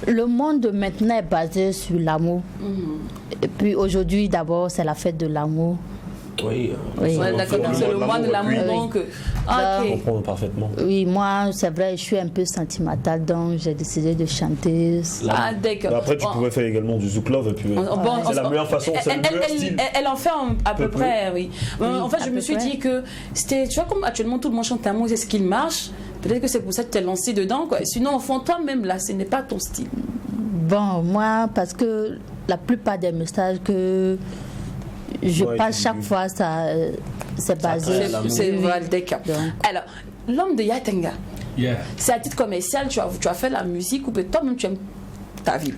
le monde de maintenant est basé sur l'amour. Et puis aujourd'hui, d'abord, c'est la fête de l'amour. Oui, ouais, d'accord, c'est le mois de l'amour. Donc, je comprends parfaitement. Oui, moi, c'est vrai, je suis un peu sentimentale, donc j'ai décidé de chanter. Ah, d'accord. Après, tu pouvais faire également du Zouk Love, et puis c'est la meilleure façon, c'est le meilleur style. Elle en fait à peu près, oui. En fait, je me suis dit que c'était, tu vois, comme actuellement tout le monde chante l'amour, c'est ce qu'il marche. Peut-être que c'est pour ça que tu t'es lancé dedans, quoi. Sinon, au fond, toi-même, là, ce n'est pas ton style. Bon, moi, parce que la plupart des messages que je passe chaque fois, c'est basé sur Alors, l'homme de Yatenga, c'est à titre commercial, tu as fait la musique ou toi-même tu aimes ta vie?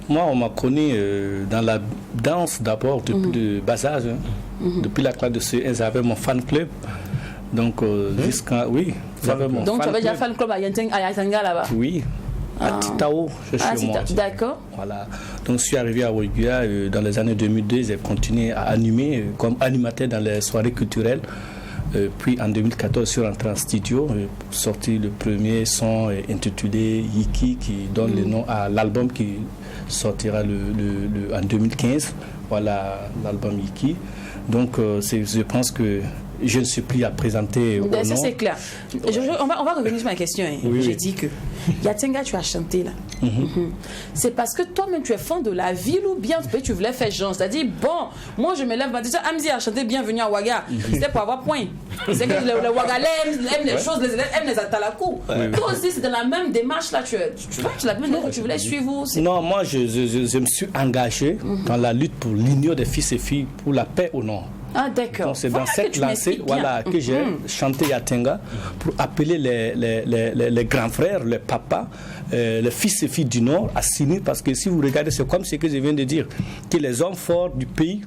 Moi, on m'a connu dans la danse d'abord, depuis le bas âge. Depuis la classe de CE1, j'avais mon fan club. Donc, jusqu'à. Oui, j'avais mon fan club. Donc, tu avais déjà fan club à Yatenga là-bas? Oui. À Titao, je suis moi. D'accord. Voilà. Donc, je suis arrivé à Ouiguia dans les années 2002. J'ai continué à animer comme animateur dans les soirées culturelles. Puis en 2014, je suis rentré en studio, sorti le premier son intitulé Yiki, qui donne le nom à l'album qui sortira en 2015. Voilà l'album Yiki. Donc, je pense que je ne suis plus à présenter. Ça, c'est clair. On va revenir sur ma question. Hein. Oui, j'ai dit que Yatenga, tu as chanté là. C'est parce que toi-même, tu es fan de la ville ou bien tu voulais faire genre. C'est-à-dire, bon, moi, je me lève, Amzi a chanté Bienvenue à Ouaga. C'était pour avoir point. C'est que les Ouagalais aiment les choses, aiment les atalakou. Toi aussi, c'est dans la même démarche là. Tu vois, tu voulais suivre. Non, moi, je me suis engagé dans la lutte pour l'union des fils et filles, pour la paix au Nord. Ah, d'accord. Donc, c'est dans cette lancée que j'ai chanté Yatenga pour appeler les grands frères, les papas, les fils et filles du Nord à s'unir, parce que si vous regardez, c'est comme ce que je viens de dire, que les hommes forts du pays,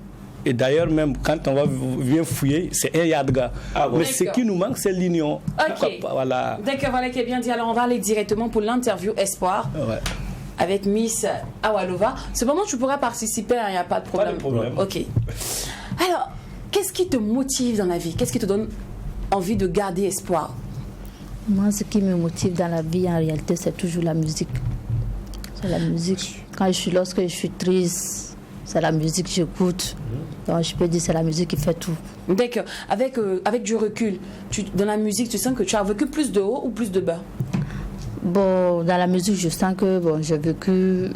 et d'ailleurs même quand on va bien fouiller, c'est un Yadga. Mais ce qui nous manque, c'est l'union. Ok. Voilà. D'accord, voilà qui est bien dit. Alors on va aller directement pour l'interview Espoir. Ouais. Avec Miss Awalova. Cependant, tu pourras participer, il n'y a pas de problème. Pas de problème. Ok. Alors, qu'est-ce qui te motive dans la vie? Qu'est-ce qui te donne envie de garder espoir? Moi, ce qui me motive dans la vie, en réalité, c'est toujours la musique. C'est la musique. Lorsque je suis triste, c'est la musique que j'écoute. Donc, je peux dire que c'est la musique qui fait tout. D'accord. Avec du recul, dans la musique, tu sens que tu as vécu plus de haut ou plus de bas? Bon, dans la musique, je sens que j'ai vécu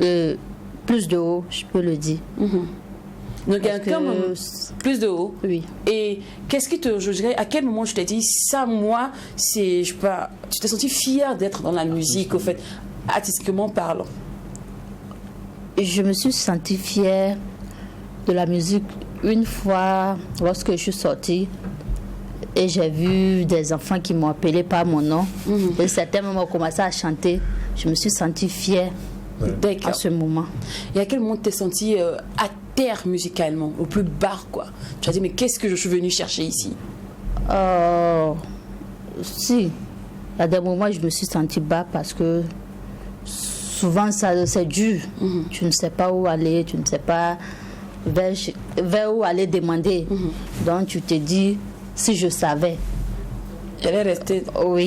plus de haut, je peux le dire. Donc, il y a quand même plus de haut. Oui. Et qu'est-ce qui te jugerait? À quel moment je t'ai dit, ça, moi, c'est, je sais pas, tu t'es senti fière d'être dans la musique, au fait, artistiquement parlant? Je me suis sentie fière de la musique une fois lorsque je suis sortie et j'ai vu des enfants qui m'ont appelé par mon nom. Et certains moments ont commencé à chanter. Je me suis sentie fière à ce moment. Et à quel moment tu t'es sentie à terre musicalement, au plus bas, quoi? Tu as dit, mais qu'est-ce que je suis venue chercher ici? Si, à des moments, je me suis sentie bas parce que souvent, c'est dur. Tu ne sais pas où aller, tu ne sais pas vers où aller demander. Donc, tu te dis, si je savais. J'allais rester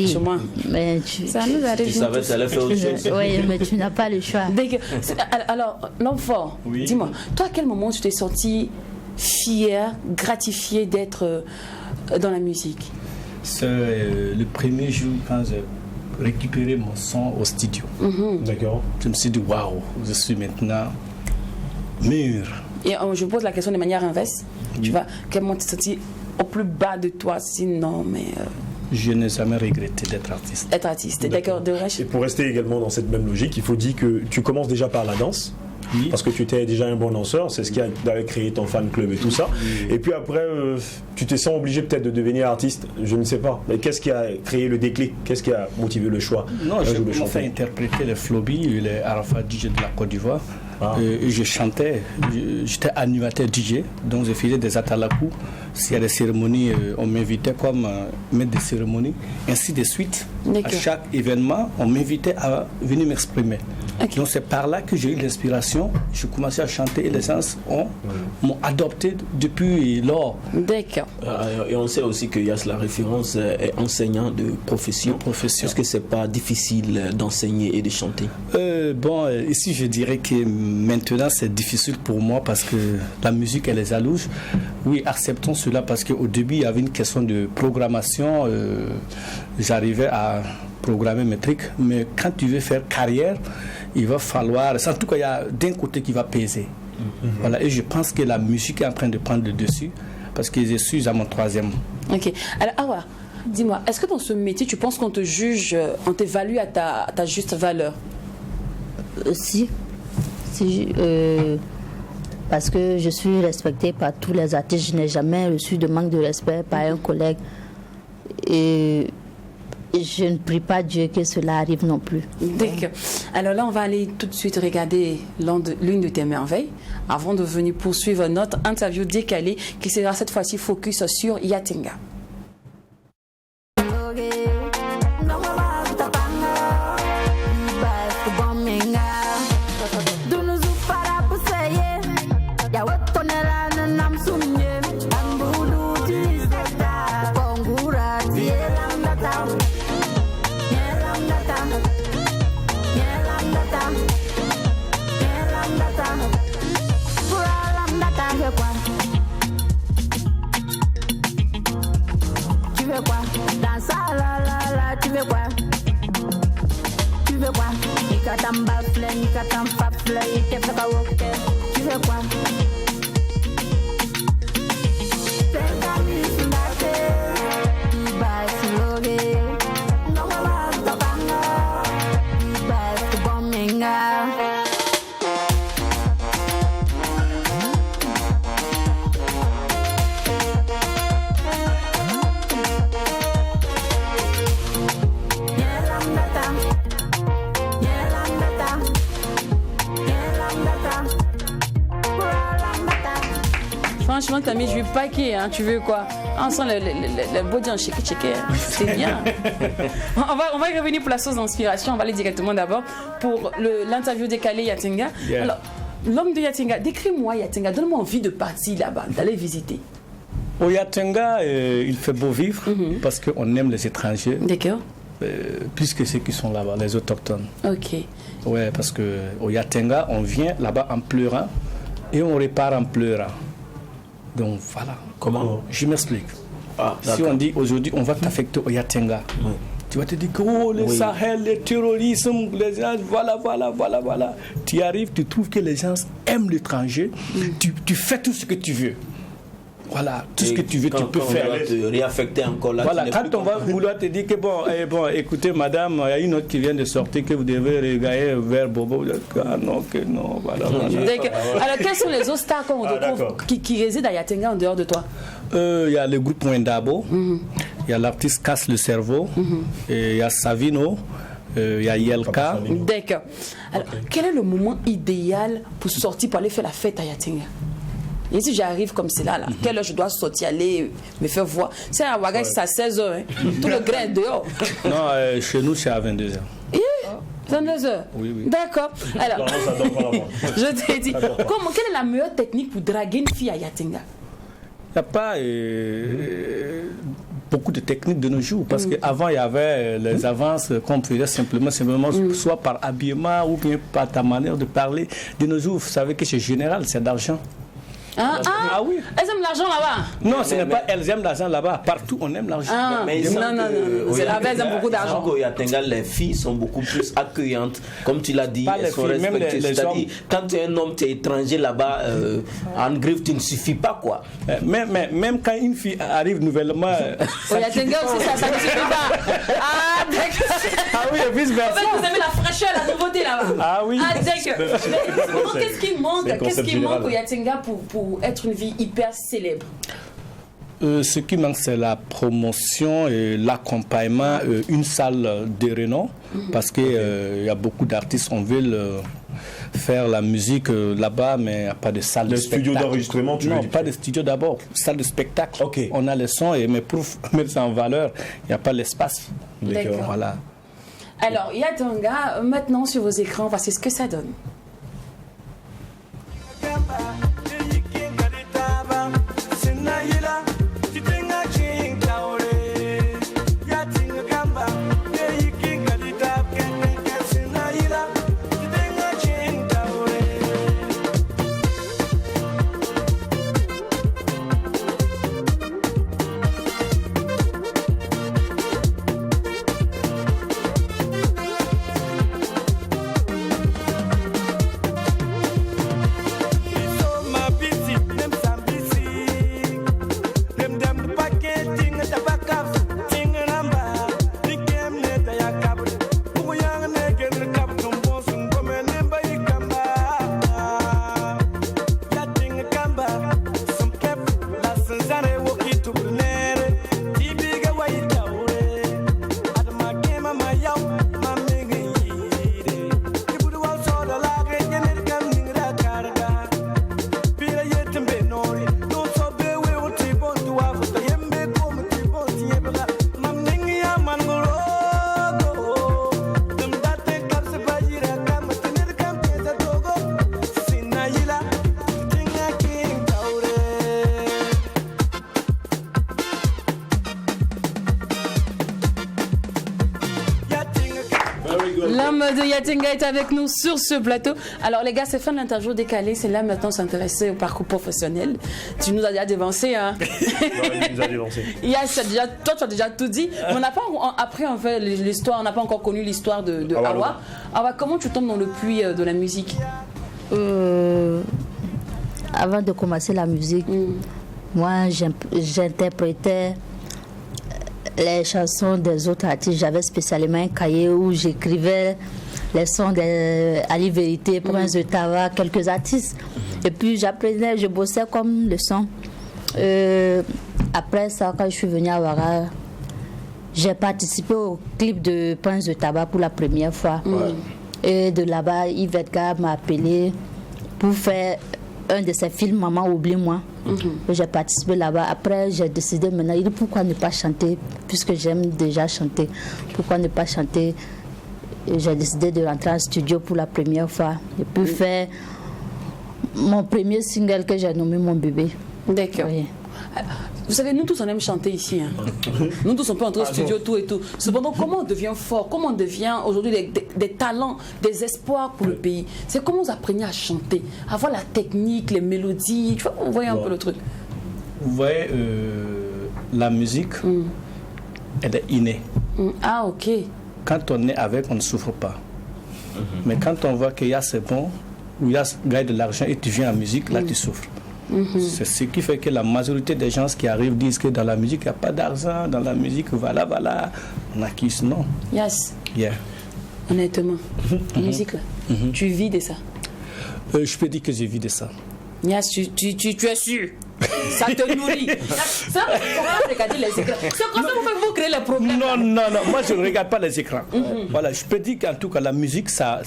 chez moi. Mais ça nous arrive. Tu savais que ça allait faire autre chose. Oui, mais tu n'as pas le choix. Alors, l'enfant, dis-moi, toi, à quel moment tu t'es sentie fière, gratifiée d'être dans la musique? C'est le premier jour quand j'ai récupéré mon son au studio. D'accord. Je me suis dit, waouh, je suis maintenant mûr. Et je pose la question de manière inverse. Tu vois, quel moment tu t'es senti au plus bas de toi? Sinon, mais... Je n'ai jamais regretté d'être artiste. Être artiste, d'accord. Et pour rester également dans cette même logique, il faut dire que tu commences déjà par la danse. Parce que tu étais déjà un bon danseur, c'est ce qui a créé ton fan club et tout ça. Et puis après, tu te sens obligé peut-être de devenir artiste, je ne sais pas. Mais qu'est-ce qui a créé le déclic? Qu'est-ce qui a motivé le choix? Non, j'ai commencé à interpréter les Flobi, les Arafat DJ de la Côte d'Ivoire. Et je chantais, j'étais animateur DJ, donc je faisais des atalakou. S'il y a des cérémonies, on m'invitait comme maître de cérémonie, ainsi de suite. À chaque événement, on m'invitait à venir m'exprimer. Donc c'est par là que j'ai eu l'inspiration. Je commençais à chanter et les gens m'ont adopté depuis lors. D'accord. Et on sait aussi que Yass, la référence est enseignant de profession. Est-ce que c'est pas difficile d'enseigner et de chanter? Ici je dirais que maintenant c'est difficile pour moi parce que la musique elle est jalouse. Oui, acceptons cela parce qu'au début il y avait une question de programmation. J'arrivais à programmer mes trucs, mais quand tu veux faire carrière, il va falloir, en tout cas il y a d'un côté qui va peser. Voilà, et je pense que la musique est en train de prendre le dessus parce que je suis à mon 3e. Ok. Alors Awa, dis-moi, est-ce que dans ce métier tu penses qu'on te juge, on t'évalue à ta juste valeur? Si, parce que je suis respectée par tous les artistes. Je n'ai jamais reçu de manque de respect par un collègue. Et je ne prie pas Dieu que cela arrive non plus. D'accord. Alors là, on va aller tout de suite regarder l'une de tes merveilles avant de venir poursuivre notre interview décalée qui sera cette fois-ci focus sur Yatenga. Tu veux quoi? Dans ça, la, tu veux quoi? Tu veux quoi? Tu veux quoi? Franchement, t'as mis du paquet, hein, tu veux quoi? On sent le body en chéké, c'est bien. on va revenir pour la source d'inspiration, on va aller directement d'abord pour l'interview décalée Yatenga. Yeah. Alors, l'homme de Yatenga, décris-moi Yatenga, donne-moi envie de partir là-bas, d'aller visiter. Au Yatenga, il fait beau vivre parce qu'on aime les étrangers. D'accord. Plus que ceux qui sont là-bas, les autochtones. Ok. Ouais, parce qu'au Yatenga, on vient là-bas en pleurant et on repart en pleurant. Donc voilà. Comment? Je m'explique. Si on dit aujourd'hui on va t'affecter au Yatenga, Tu vas te dire que oh, les Sahel, les terrorismes, les gens, voilà. Tu arrives, tu trouves que les gens aiment l'étranger, tu fais tout ce que tu veux. Voilà, tout ce que tu veux, tu peux faire. On va te réaffecter encore là. Voilà, quand on va vouloir te dire que bon, écoutez, madame, il y a une autre qui vient de sortir que vous devez regarder vers Bobo. Ah non, voilà. Alors, quels sont les autres stars qu'on retrouve qui résident à Yatenga en dehors de toi? Il y a le groupe Wendabo, il y a l'artiste Casse le Cerveau, et il y a Savino, il y a Yelka. D'accord. Alors, quel est le moment idéal pour sortir, pour aller faire la fête à Yatenga? Et si j'arrive comme c'est là, quelle heure je dois sortir, aller me faire voir? C'est à Ouaga, c'est à 16h, hein. Tout le grain est dehors. Non, chez nous, c'est à 22h. 22h? Oui. D'accord. Alors, je t'ai dit, quelle est la meilleure technique pour draguer une fille à Yatenga? Il n'y a pas beaucoup de techniques de nos jours, parce qu'avant, il y avait les avances qu'on faisait simplement soit par habillement ou bien par ta manière de parler. De nos jours, vous savez que c'est général, c'est d'argent. Ah oui. Elles aiment l'argent là-bas? Non, ce n'est pas elles aiment l'argent là-bas. Partout, on aime l'argent. Mais non. C'est là-bas, elles aiment beaucoup d'argent. Au Yatenga, les filles sont beaucoup plus accueillantes. Comme tu l'as dit, elles sont respectées. C'est-à-dire, quand tu es un homme, tu es étranger là-bas, en griffe, tu ne suffis pas, quoi. Même quand une fille arrive nouvellement. Au Yatenga aussi, ça ne suffit pas. Ah, d'accord. Ah oui, et vice-versa. En fait, vous aimez la fraîcheur, la nouveauté là-bas. Ah oui. Ah, d'accord. Qu'est-ce qui manque au Yatenga pour être une vie hyper célèbre? Ce qui manque, c'est la promotion et l'accompagnement, une salle de renom, parce qu'il y a beaucoup d'artistes, on veut faire la musique là-bas, mais il n'y a pas de salle de spectacle. Studio d'enregistrement, tu veux dire? Non, pas de studio d'abord, salle de spectacle. Okay. On a les sons, mais pour mettre ça en valeur, il n'y a pas l'espace. D'accord. Voilà. Alors, Yatenga, maintenant sur vos écrans, voici ce que ça donne. L'homme de Yatenga est avec nous sur ce plateau. Alors les gars, c'est fin de l'interview décalée. C'est là maintenant s'intéresser au parcours professionnel. Tu nous as déjà dévancé, hein? Il nous a dévancé. Toi, tu as déjà tout dit. Mais on n'a pas après en fait l'histoire. On n'a pas encore connu l'histoire de Awa. Awa, comment tu tombes dans le puits de la musique? Avant de commencer la musique, moi j'interprétais les chansons des autres artistes. J'avais spécialement un cahier où j'écrivais les sons d'Ali Vérité, Prince de Tava, quelques artistes. Et puis j'apprenais, je bossais comme le son. Après ça, quand je suis venue à Ouaga, j'ai participé au clip de Prince de Tava pour la première fois. Et de là-bas, Yves Edgar m'a appelé pour faire un de ses films, Maman oublie-moi. J'ai participé là-bas. Après, j'ai décidé maintenant, pourquoi ne pas chanter, puisque j'aime déjà chanter. Pourquoi ne pas chanter? J'ai décidé de rentrer en studio pour la première fois. Et puis faire mon premier single que j'ai nommé Mon bébé. D'accord. Oui. Vous savez, nous tous on aime chanter ici. Hein. Nous tous on peut entrer au studio, tout et tout. Cependant, comment on devient fort? Comment on devient aujourd'hui des talents, des espoirs pour le pays? C'est comment vous apprenez à chanter, à voir la technique, les mélodies. Tu vois, vous voyez un peu le truc. Vous voyez, la musique, elle est innée. Ah, ok. Quand on est avec, on ne souffre pas. Mais quand on voit qu'il y a c'est bon, ou il y a gagner de l'argent et tu viens en musique, là tu souffres. C'est ce qui fait que la majorité des gens qui arrivent disent que dans la musique, il n'y a pas d'argent, dans la musique, voilà. On accuse, non. Yes. Yeah. Honnêtement, la musique, là, tu vis de ça. Je peux dire que je vis de ça. Yes, tu es sûr. Ça te nourrit. Ça, comment regarder les écrans? C'est comme ça que vous créez les problèmes. Non, moi je ne regarde pas les écrans. Voilà, je peux dire qu'en tout cas la musique, ça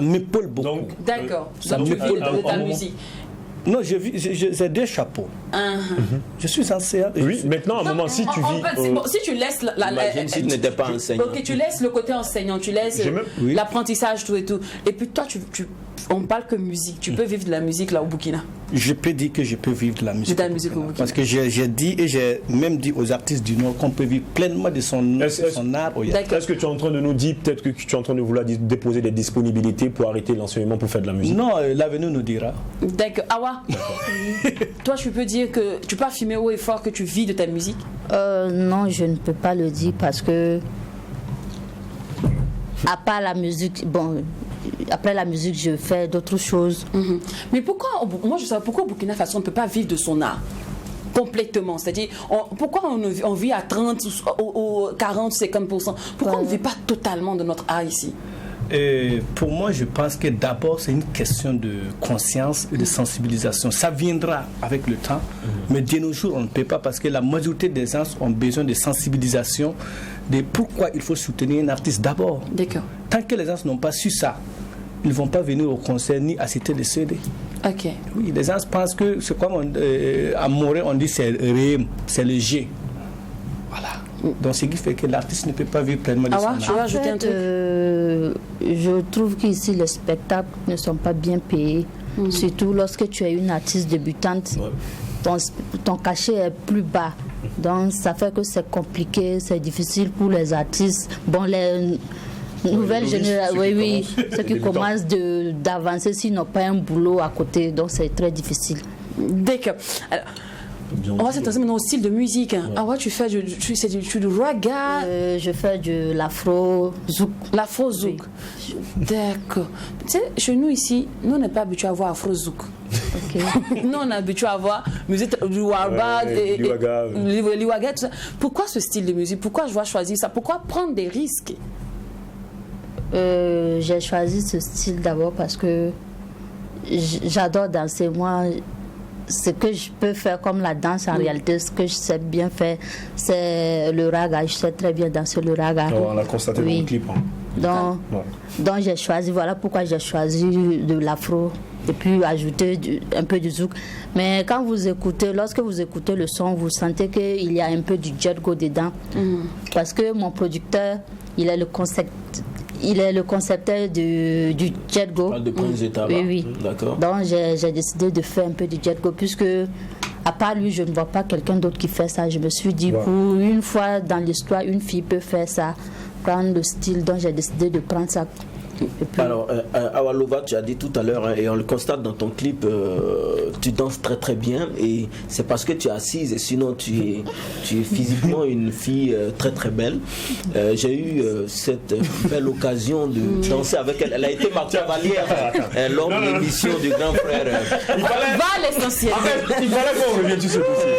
m'épaule beaucoup. D'accord, donc tu vis de ta musique. Non, j'ai deux chapeaux. Je suis enseignant. Oui, maintenant, à un moment, si tu vis... Si tu laisses... Imagine si tu n'étais pas enseignant. Ok, tu laisses le côté enseignant, tu laisses l'apprentissage, tout et tout. Et puis toi, on parle que musique. Tu peux vivre de la musique là au Burkina? Je peux dire que je peux vivre de la musique. De la musique au Burkina. Parce que j'ai dit et j'ai même dit aux artistes du Nord qu'on peut vivre pleinement de son art. Est-ce que tu es en train de nous dire, peut-être que tu es en train de vouloir déposer des disponibilités pour arrêter l'enseignement pour faire de la musique? Non, l'avenir nous dira. D'accord. Awa, toi, tu peux dire que tu peux affirmer haut et fort que tu vis de ta musique? Non, je ne peux pas le dire parce que à part la musique, bon, après la musique, je fais d'autres choses. Mais pourquoi, moi je sais pourquoi au Burkina Faso on ne peut pas vivre de son art complètement? C'est-à-dire, pourquoi on vit à 30 ou 40, 50%? Pourquoi on ne vit pas totalement de notre art ici? Pour moi, je pense que d'abord, c'est une question de conscience et de sensibilisation. Ça viendra avec le temps, mais de nos jours, on ne peut pas parce que la majorité des gens ont besoin de sensibilisation de pourquoi il faut soutenir un artiste d'abord. D'accord. Tant que les gens n'ont pas su ça, ils ne vont pas venir au concert ni assister les CD. Ok. Oui, les gens pensent que c'est comme à Morée, on dit c'est réel, c'est le G. Voilà. Donc, ce qui fait que l'artiste ne peut pas vivre pleinement de son art. Tu veux ajouter un truc? Je trouve qu'ici, les spectacles ne sont pas bien payés. Surtout lorsque tu es une artiste débutante, ton cachet est plus bas. Donc, ça fait que c'est compliqué, c'est difficile pour les artistes. Bon, les nouvelles générations, ceux qui commencent d'avancer s'ils n'ont pas un boulot à côté. Donc, c'est très difficile. D'accord. Alors, on va s'intéresser maintenant au style de musique. Ah ouais, tu fais du raga. Je fais de l'afro-zouk. L'afro-zouk. D'accord. Tu sais, chez nous ici, nous on n'est pas habitués à voir afro-zouk. Nous on est habitués à voir musique du warba, liwaga, tout ça. Pourquoi ce style de musique? Pourquoi je dois choisir ça? Pourquoi prendre des risques? J'ai choisi ce style d'abord parce que j'adore danser. Moi, ce que je peux faire comme la danse, en réalité, ce que je sais bien faire, c'est le raga. Je sais très bien danser le raga. On l'a constaté dans le clip. Donc j'ai choisi, voilà pourquoi j'ai choisi de l'afro et puis ajouter un peu du zouk. Mais quand vous écoutez, lorsque vous écoutez le son, vous sentez qu'il y a un peu du Djedgo dedans. Parce que mon producteur, il est le concepteur du Djedgo. De Prince Etaba. Oui. D'accord. Donc j'ai décidé de faire un peu du Djedgo puisque à part lui, je ne vois pas quelqu'un d'autre qui fait ça. Je me suis dit, pour une fois dans l'histoire, une fille peut faire ça, prendre le style. Donc j'ai décidé de prendre ça. Alors, Awa Lova, tu as dit tout à l'heure, et on le constate dans ton clip, tu danses très très bien, et c'est parce que tu es assise, et sinon tu es physiquement une fille très très belle. J'ai eu cette belle occasion de danser avec elle. Elle a été ma cavalière lors de l'émission du Grand Frère. Va l'essentiel. Il fallait qu'on revienne sur ce dossier.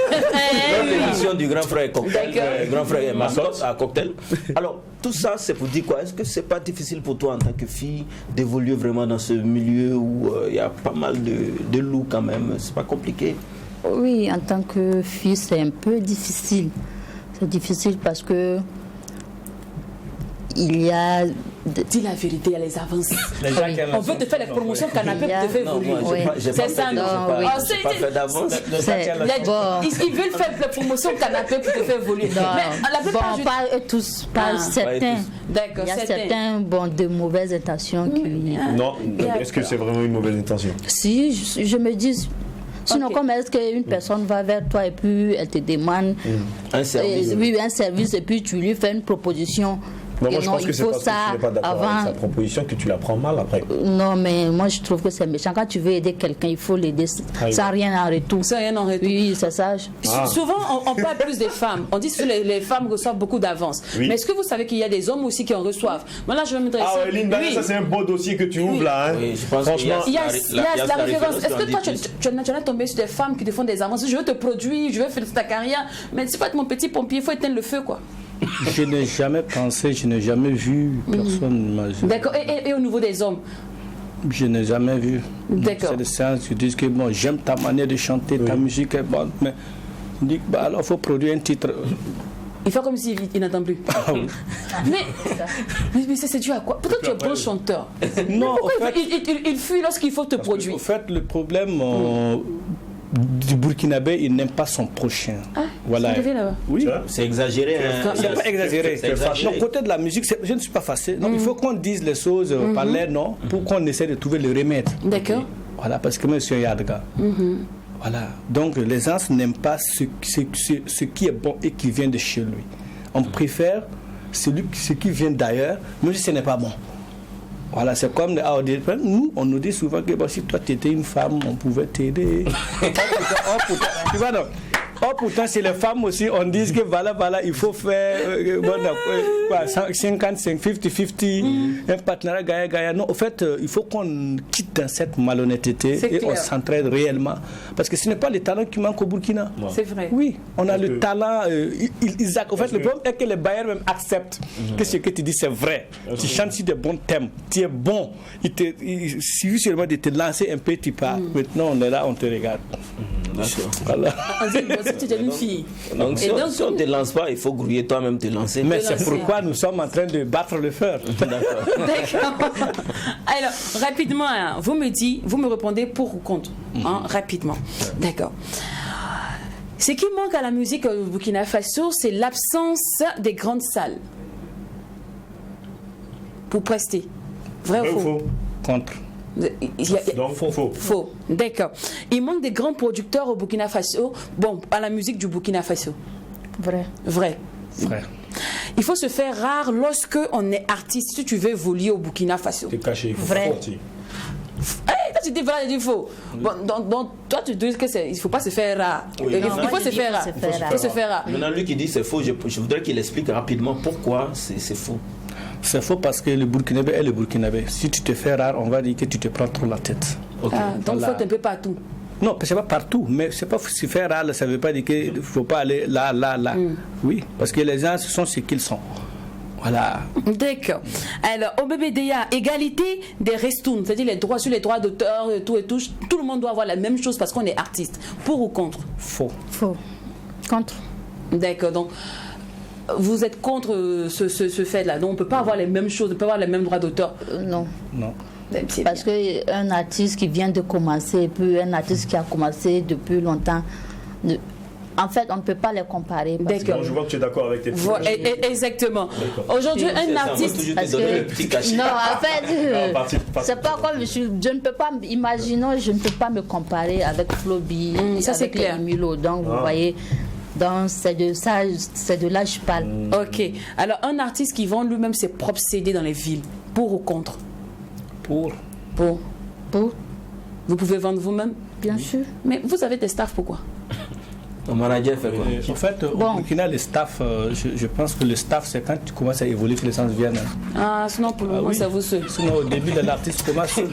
Lors de l'émission du Grand Frère Cocktail, Grand Frère Mascotte à Cocktail. Alors, tout ça, c'est pour dire quoi? Est-ce que c'est pas difficile pour toi en tant que fille d'évoluer vraiment dans ce milieu où il y a pas mal de loups quand même? C'est pas compliqué? Oui, en tant que fille, c'est un peu difficile. C'est difficile parce que il y a... Dis la vérité, il y a les avances. On veut te faire les promotions canapé pour te faire évoluer. C'est ça, non? J'ai pas fait d'avance. Ils veulent faire les promotions canapé pour te faire évoluer. Mais la plupart pas tous, pas certains. D'accord, il y a certains de mauvaises intentions qui... Non, est-ce que c'est vraiment une mauvaise intention? Si, je me dis... Sinon, comment est-ce qu'une personne va vers toi et puis elle te demande un service? Oui, un service, et puis tu lui fais une proposition. Non, moi, Et je non, pense que il c'est faut parce ça que tu n'es pas d'accord avant. avec sa proposition que tu la prends mal après. Non, mais moi je trouve que c'est méchant. Quand tu veux aider quelqu'un, il faut l'aider sans rien en retour. Sans rien en retour. Oui, c'est ça. Souvent, on parle plus des femmes. On dit que les femmes reçoivent beaucoup d'avance. Oui. Mais est-ce que vous savez qu'il y a des hommes aussi qui en reçoivent? Moi, là, je vais m'intéresser. Ah ouais, Lynn, Oui. ça c'est un beau dossier que tu ouvres là. Hein. Oui, je pense qu'il y a- Franchement, Il y a la référence. Est-ce que toi, dit tu es tombé sur des femmes qui te font des avances? Je veux te produire, je veux faire ta carrière, mais c'est pas mon petit pompier, il faut éteindre le feu, quoi. Je n'ai jamais pensé, je n'ai jamais vu personne. D'accord. Et au niveau des hommes? Je n'ai jamais vu. D'accord. C'est des séances qui disent que bon, j'aime ta manière de chanter, ta musique est bonne, mais on dit bah alors il faut produire un titre. Il fait comme s'il n'entend plus. mais c'est dû à quoi? Peut-être que tu es bon chanteur. Non, Pourquoi en fait, il fuit lorsqu'il faut te produire? En fait, le problème du Burkinabé, il n'aime pas son prochain. Ah, voilà. c'est arrivé là-bas. Oui. C'est exagéré. Hein. C'est pas exagéré. C'est exagéré. Non, côté de la musique, je ne suis pas facile. Non, il faut qu'on dise les choses par l'air, non, pour qu'on essaie de trouver le remède. D'accord. Voilà, parce que moi, je suis un Yadga. Voilà. Donc, les gens n'aiment pas ce qui est bon et qui vient de chez lui. On préfère ce qui vient d'ailleurs, même si ce n'est pas bon. Voilà, c'est comme nous, on nous dit souvent que bon, si toi tu étais une femme, on pouvait t'aider. Tu vois, non? Oh, pourtant, c'est les femmes aussi, on dit que voilà, il faut faire 55, 50-50, un partenariat gagnant-gagnant. Non, en fait, il faut qu'on quitte dans cette malhonnêteté et on s'entraide réellement. Parce que ce n'est pas le talent qui manque au Burkina. C'est vrai. Oui, on a le talent. En fait, le problème est que les bailleurs même acceptent que ce que tu dis, c'est vrai. Tu chantes sur des bons thèmes, tu es bon. Il suffit seulement de te lancer un petit pas. Maintenant, on est là, on te regarde. Voilà. Tu es une fille. Donc, si on ne te lance pas, il faut grouiller toi-même te lancer. Mais c'est pourquoi nous sommes en train de battre le fer. D'accord. Alors, rapidement, hein, vous me répondez pour ou contre. Hein, rapidement. D'accord. Ce qui manque à la musique au Burkina Faso, c'est l'absence des grandes salles pour prester. Vrai ou faux? Contre. Donc, faux. Faux. D'accord. Il manque des grands producteurs au Burkina Faso, bon, à la musique du Burkina Faso. Vrai. Vrai. Vrai. Il faut se faire rare lorsque on est artiste, si tu veux évoluer au Burkina Faso. T'es caché, il faut Vrai. sortir. Toi, tu dis vrai, il faut. Bon, donc, toi, tu dis qu'il ne faut pas se faire rare. Oui. Il faut se faire rare. Il faut se faire rare. Maintenant, lui qui dit c'est faux, je voudrais qu'il explique rapidement pourquoi c'est faux. C'est faux parce que le Burkinabé est le Burkinabé. Si tu te fais rare, on va dire que tu te prends trop la tête. Donc, il faut un peu partout. Non, c'est pas partout, mais c'est pas se faire rare, ça ne veut pas dire qu'il ne faut pas aller là. Oui, parce que les gens, ce sont ce qu'ils sont. Voilà. D'accord. Alors, au BBDA, égalité des restoun, c'est-à-dire les droits sur les droits d'auteur, tout et tout. Tout le monde doit avoir la même chose parce qu'on est artiste. Pour ou contre? Faux. Faux. Contre. D'accord. Donc, vous êtes contre ce fait-là. Donc, on ne peut pas avoir les mêmes choses, on ne peut pas avoir les mêmes droits d'auteur. Non. Non. Parce qu'un artiste qui vient de commencer, puis un artiste qui a commencé depuis longtemps, en fait, on ne peut pas les comparer. D'accord. Je vois que tu es d'accord avec tes Exactement. Aujourd'hui, un artiste. Non, en fait, c'est pas comme je ne peux pas, imaginons, je ne peux pas me comparer avec Floby, ça c'est clair. Milo. Donc, vous voyez. Donc, c'est de là que je parle. Ok. Alors, un artiste qui vend lui-même ses propres CD dans les villes, pour ou contre? Pour. Vous pouvez vendre vous-même? Bien sûr. Mais vous avez des staffs, pourquoi? Ton manager fait quoi? En fait, au Burkina, le staff, je pense que le staff, c'est quand tu commences à évoluer que les gens viennent. Ah, sinon pour le moment, ça vous seul. Sinon, au début de l'artiste commence seul.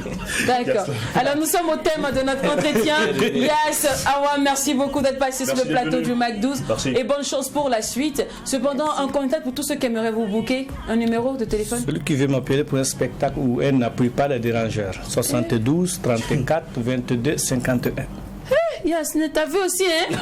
D'accord. Alors, nous sommes au thème de notre entretien. Yes, Awa, merci beaucoup d'être passé sur le plateau du Mac 12. Merci. Et bonne chance pour la suite. Cependant, un contact pour tous ceux qui aimeraient vous booker, un numéro de téléphone? Celui qui veut m'appeler pour un spectacle où elle n'appuie pas les dérangeurs. 72 34 22 51. Yes, t'as vu aussi, hein?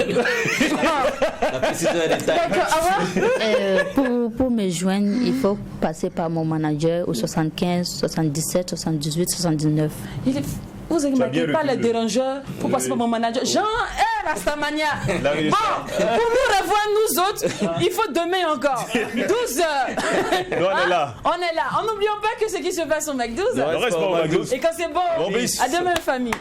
La précision est détail. D'accord, pour me joindre, il faut passer par mon manager au 75, 77, 78, 79. Vous n'avez pas les dérangeurs pour passer par mon manager. Jean, Rastamania. Bon, pour nous revoir, nous autres, il faut demain encore. 12 heures. Nous, on est là. On est là. En n'oubliant pas que ce qui se passe au Mac 12. On reste pas au Mac 12. Et quand c'est bon, à demain, famille.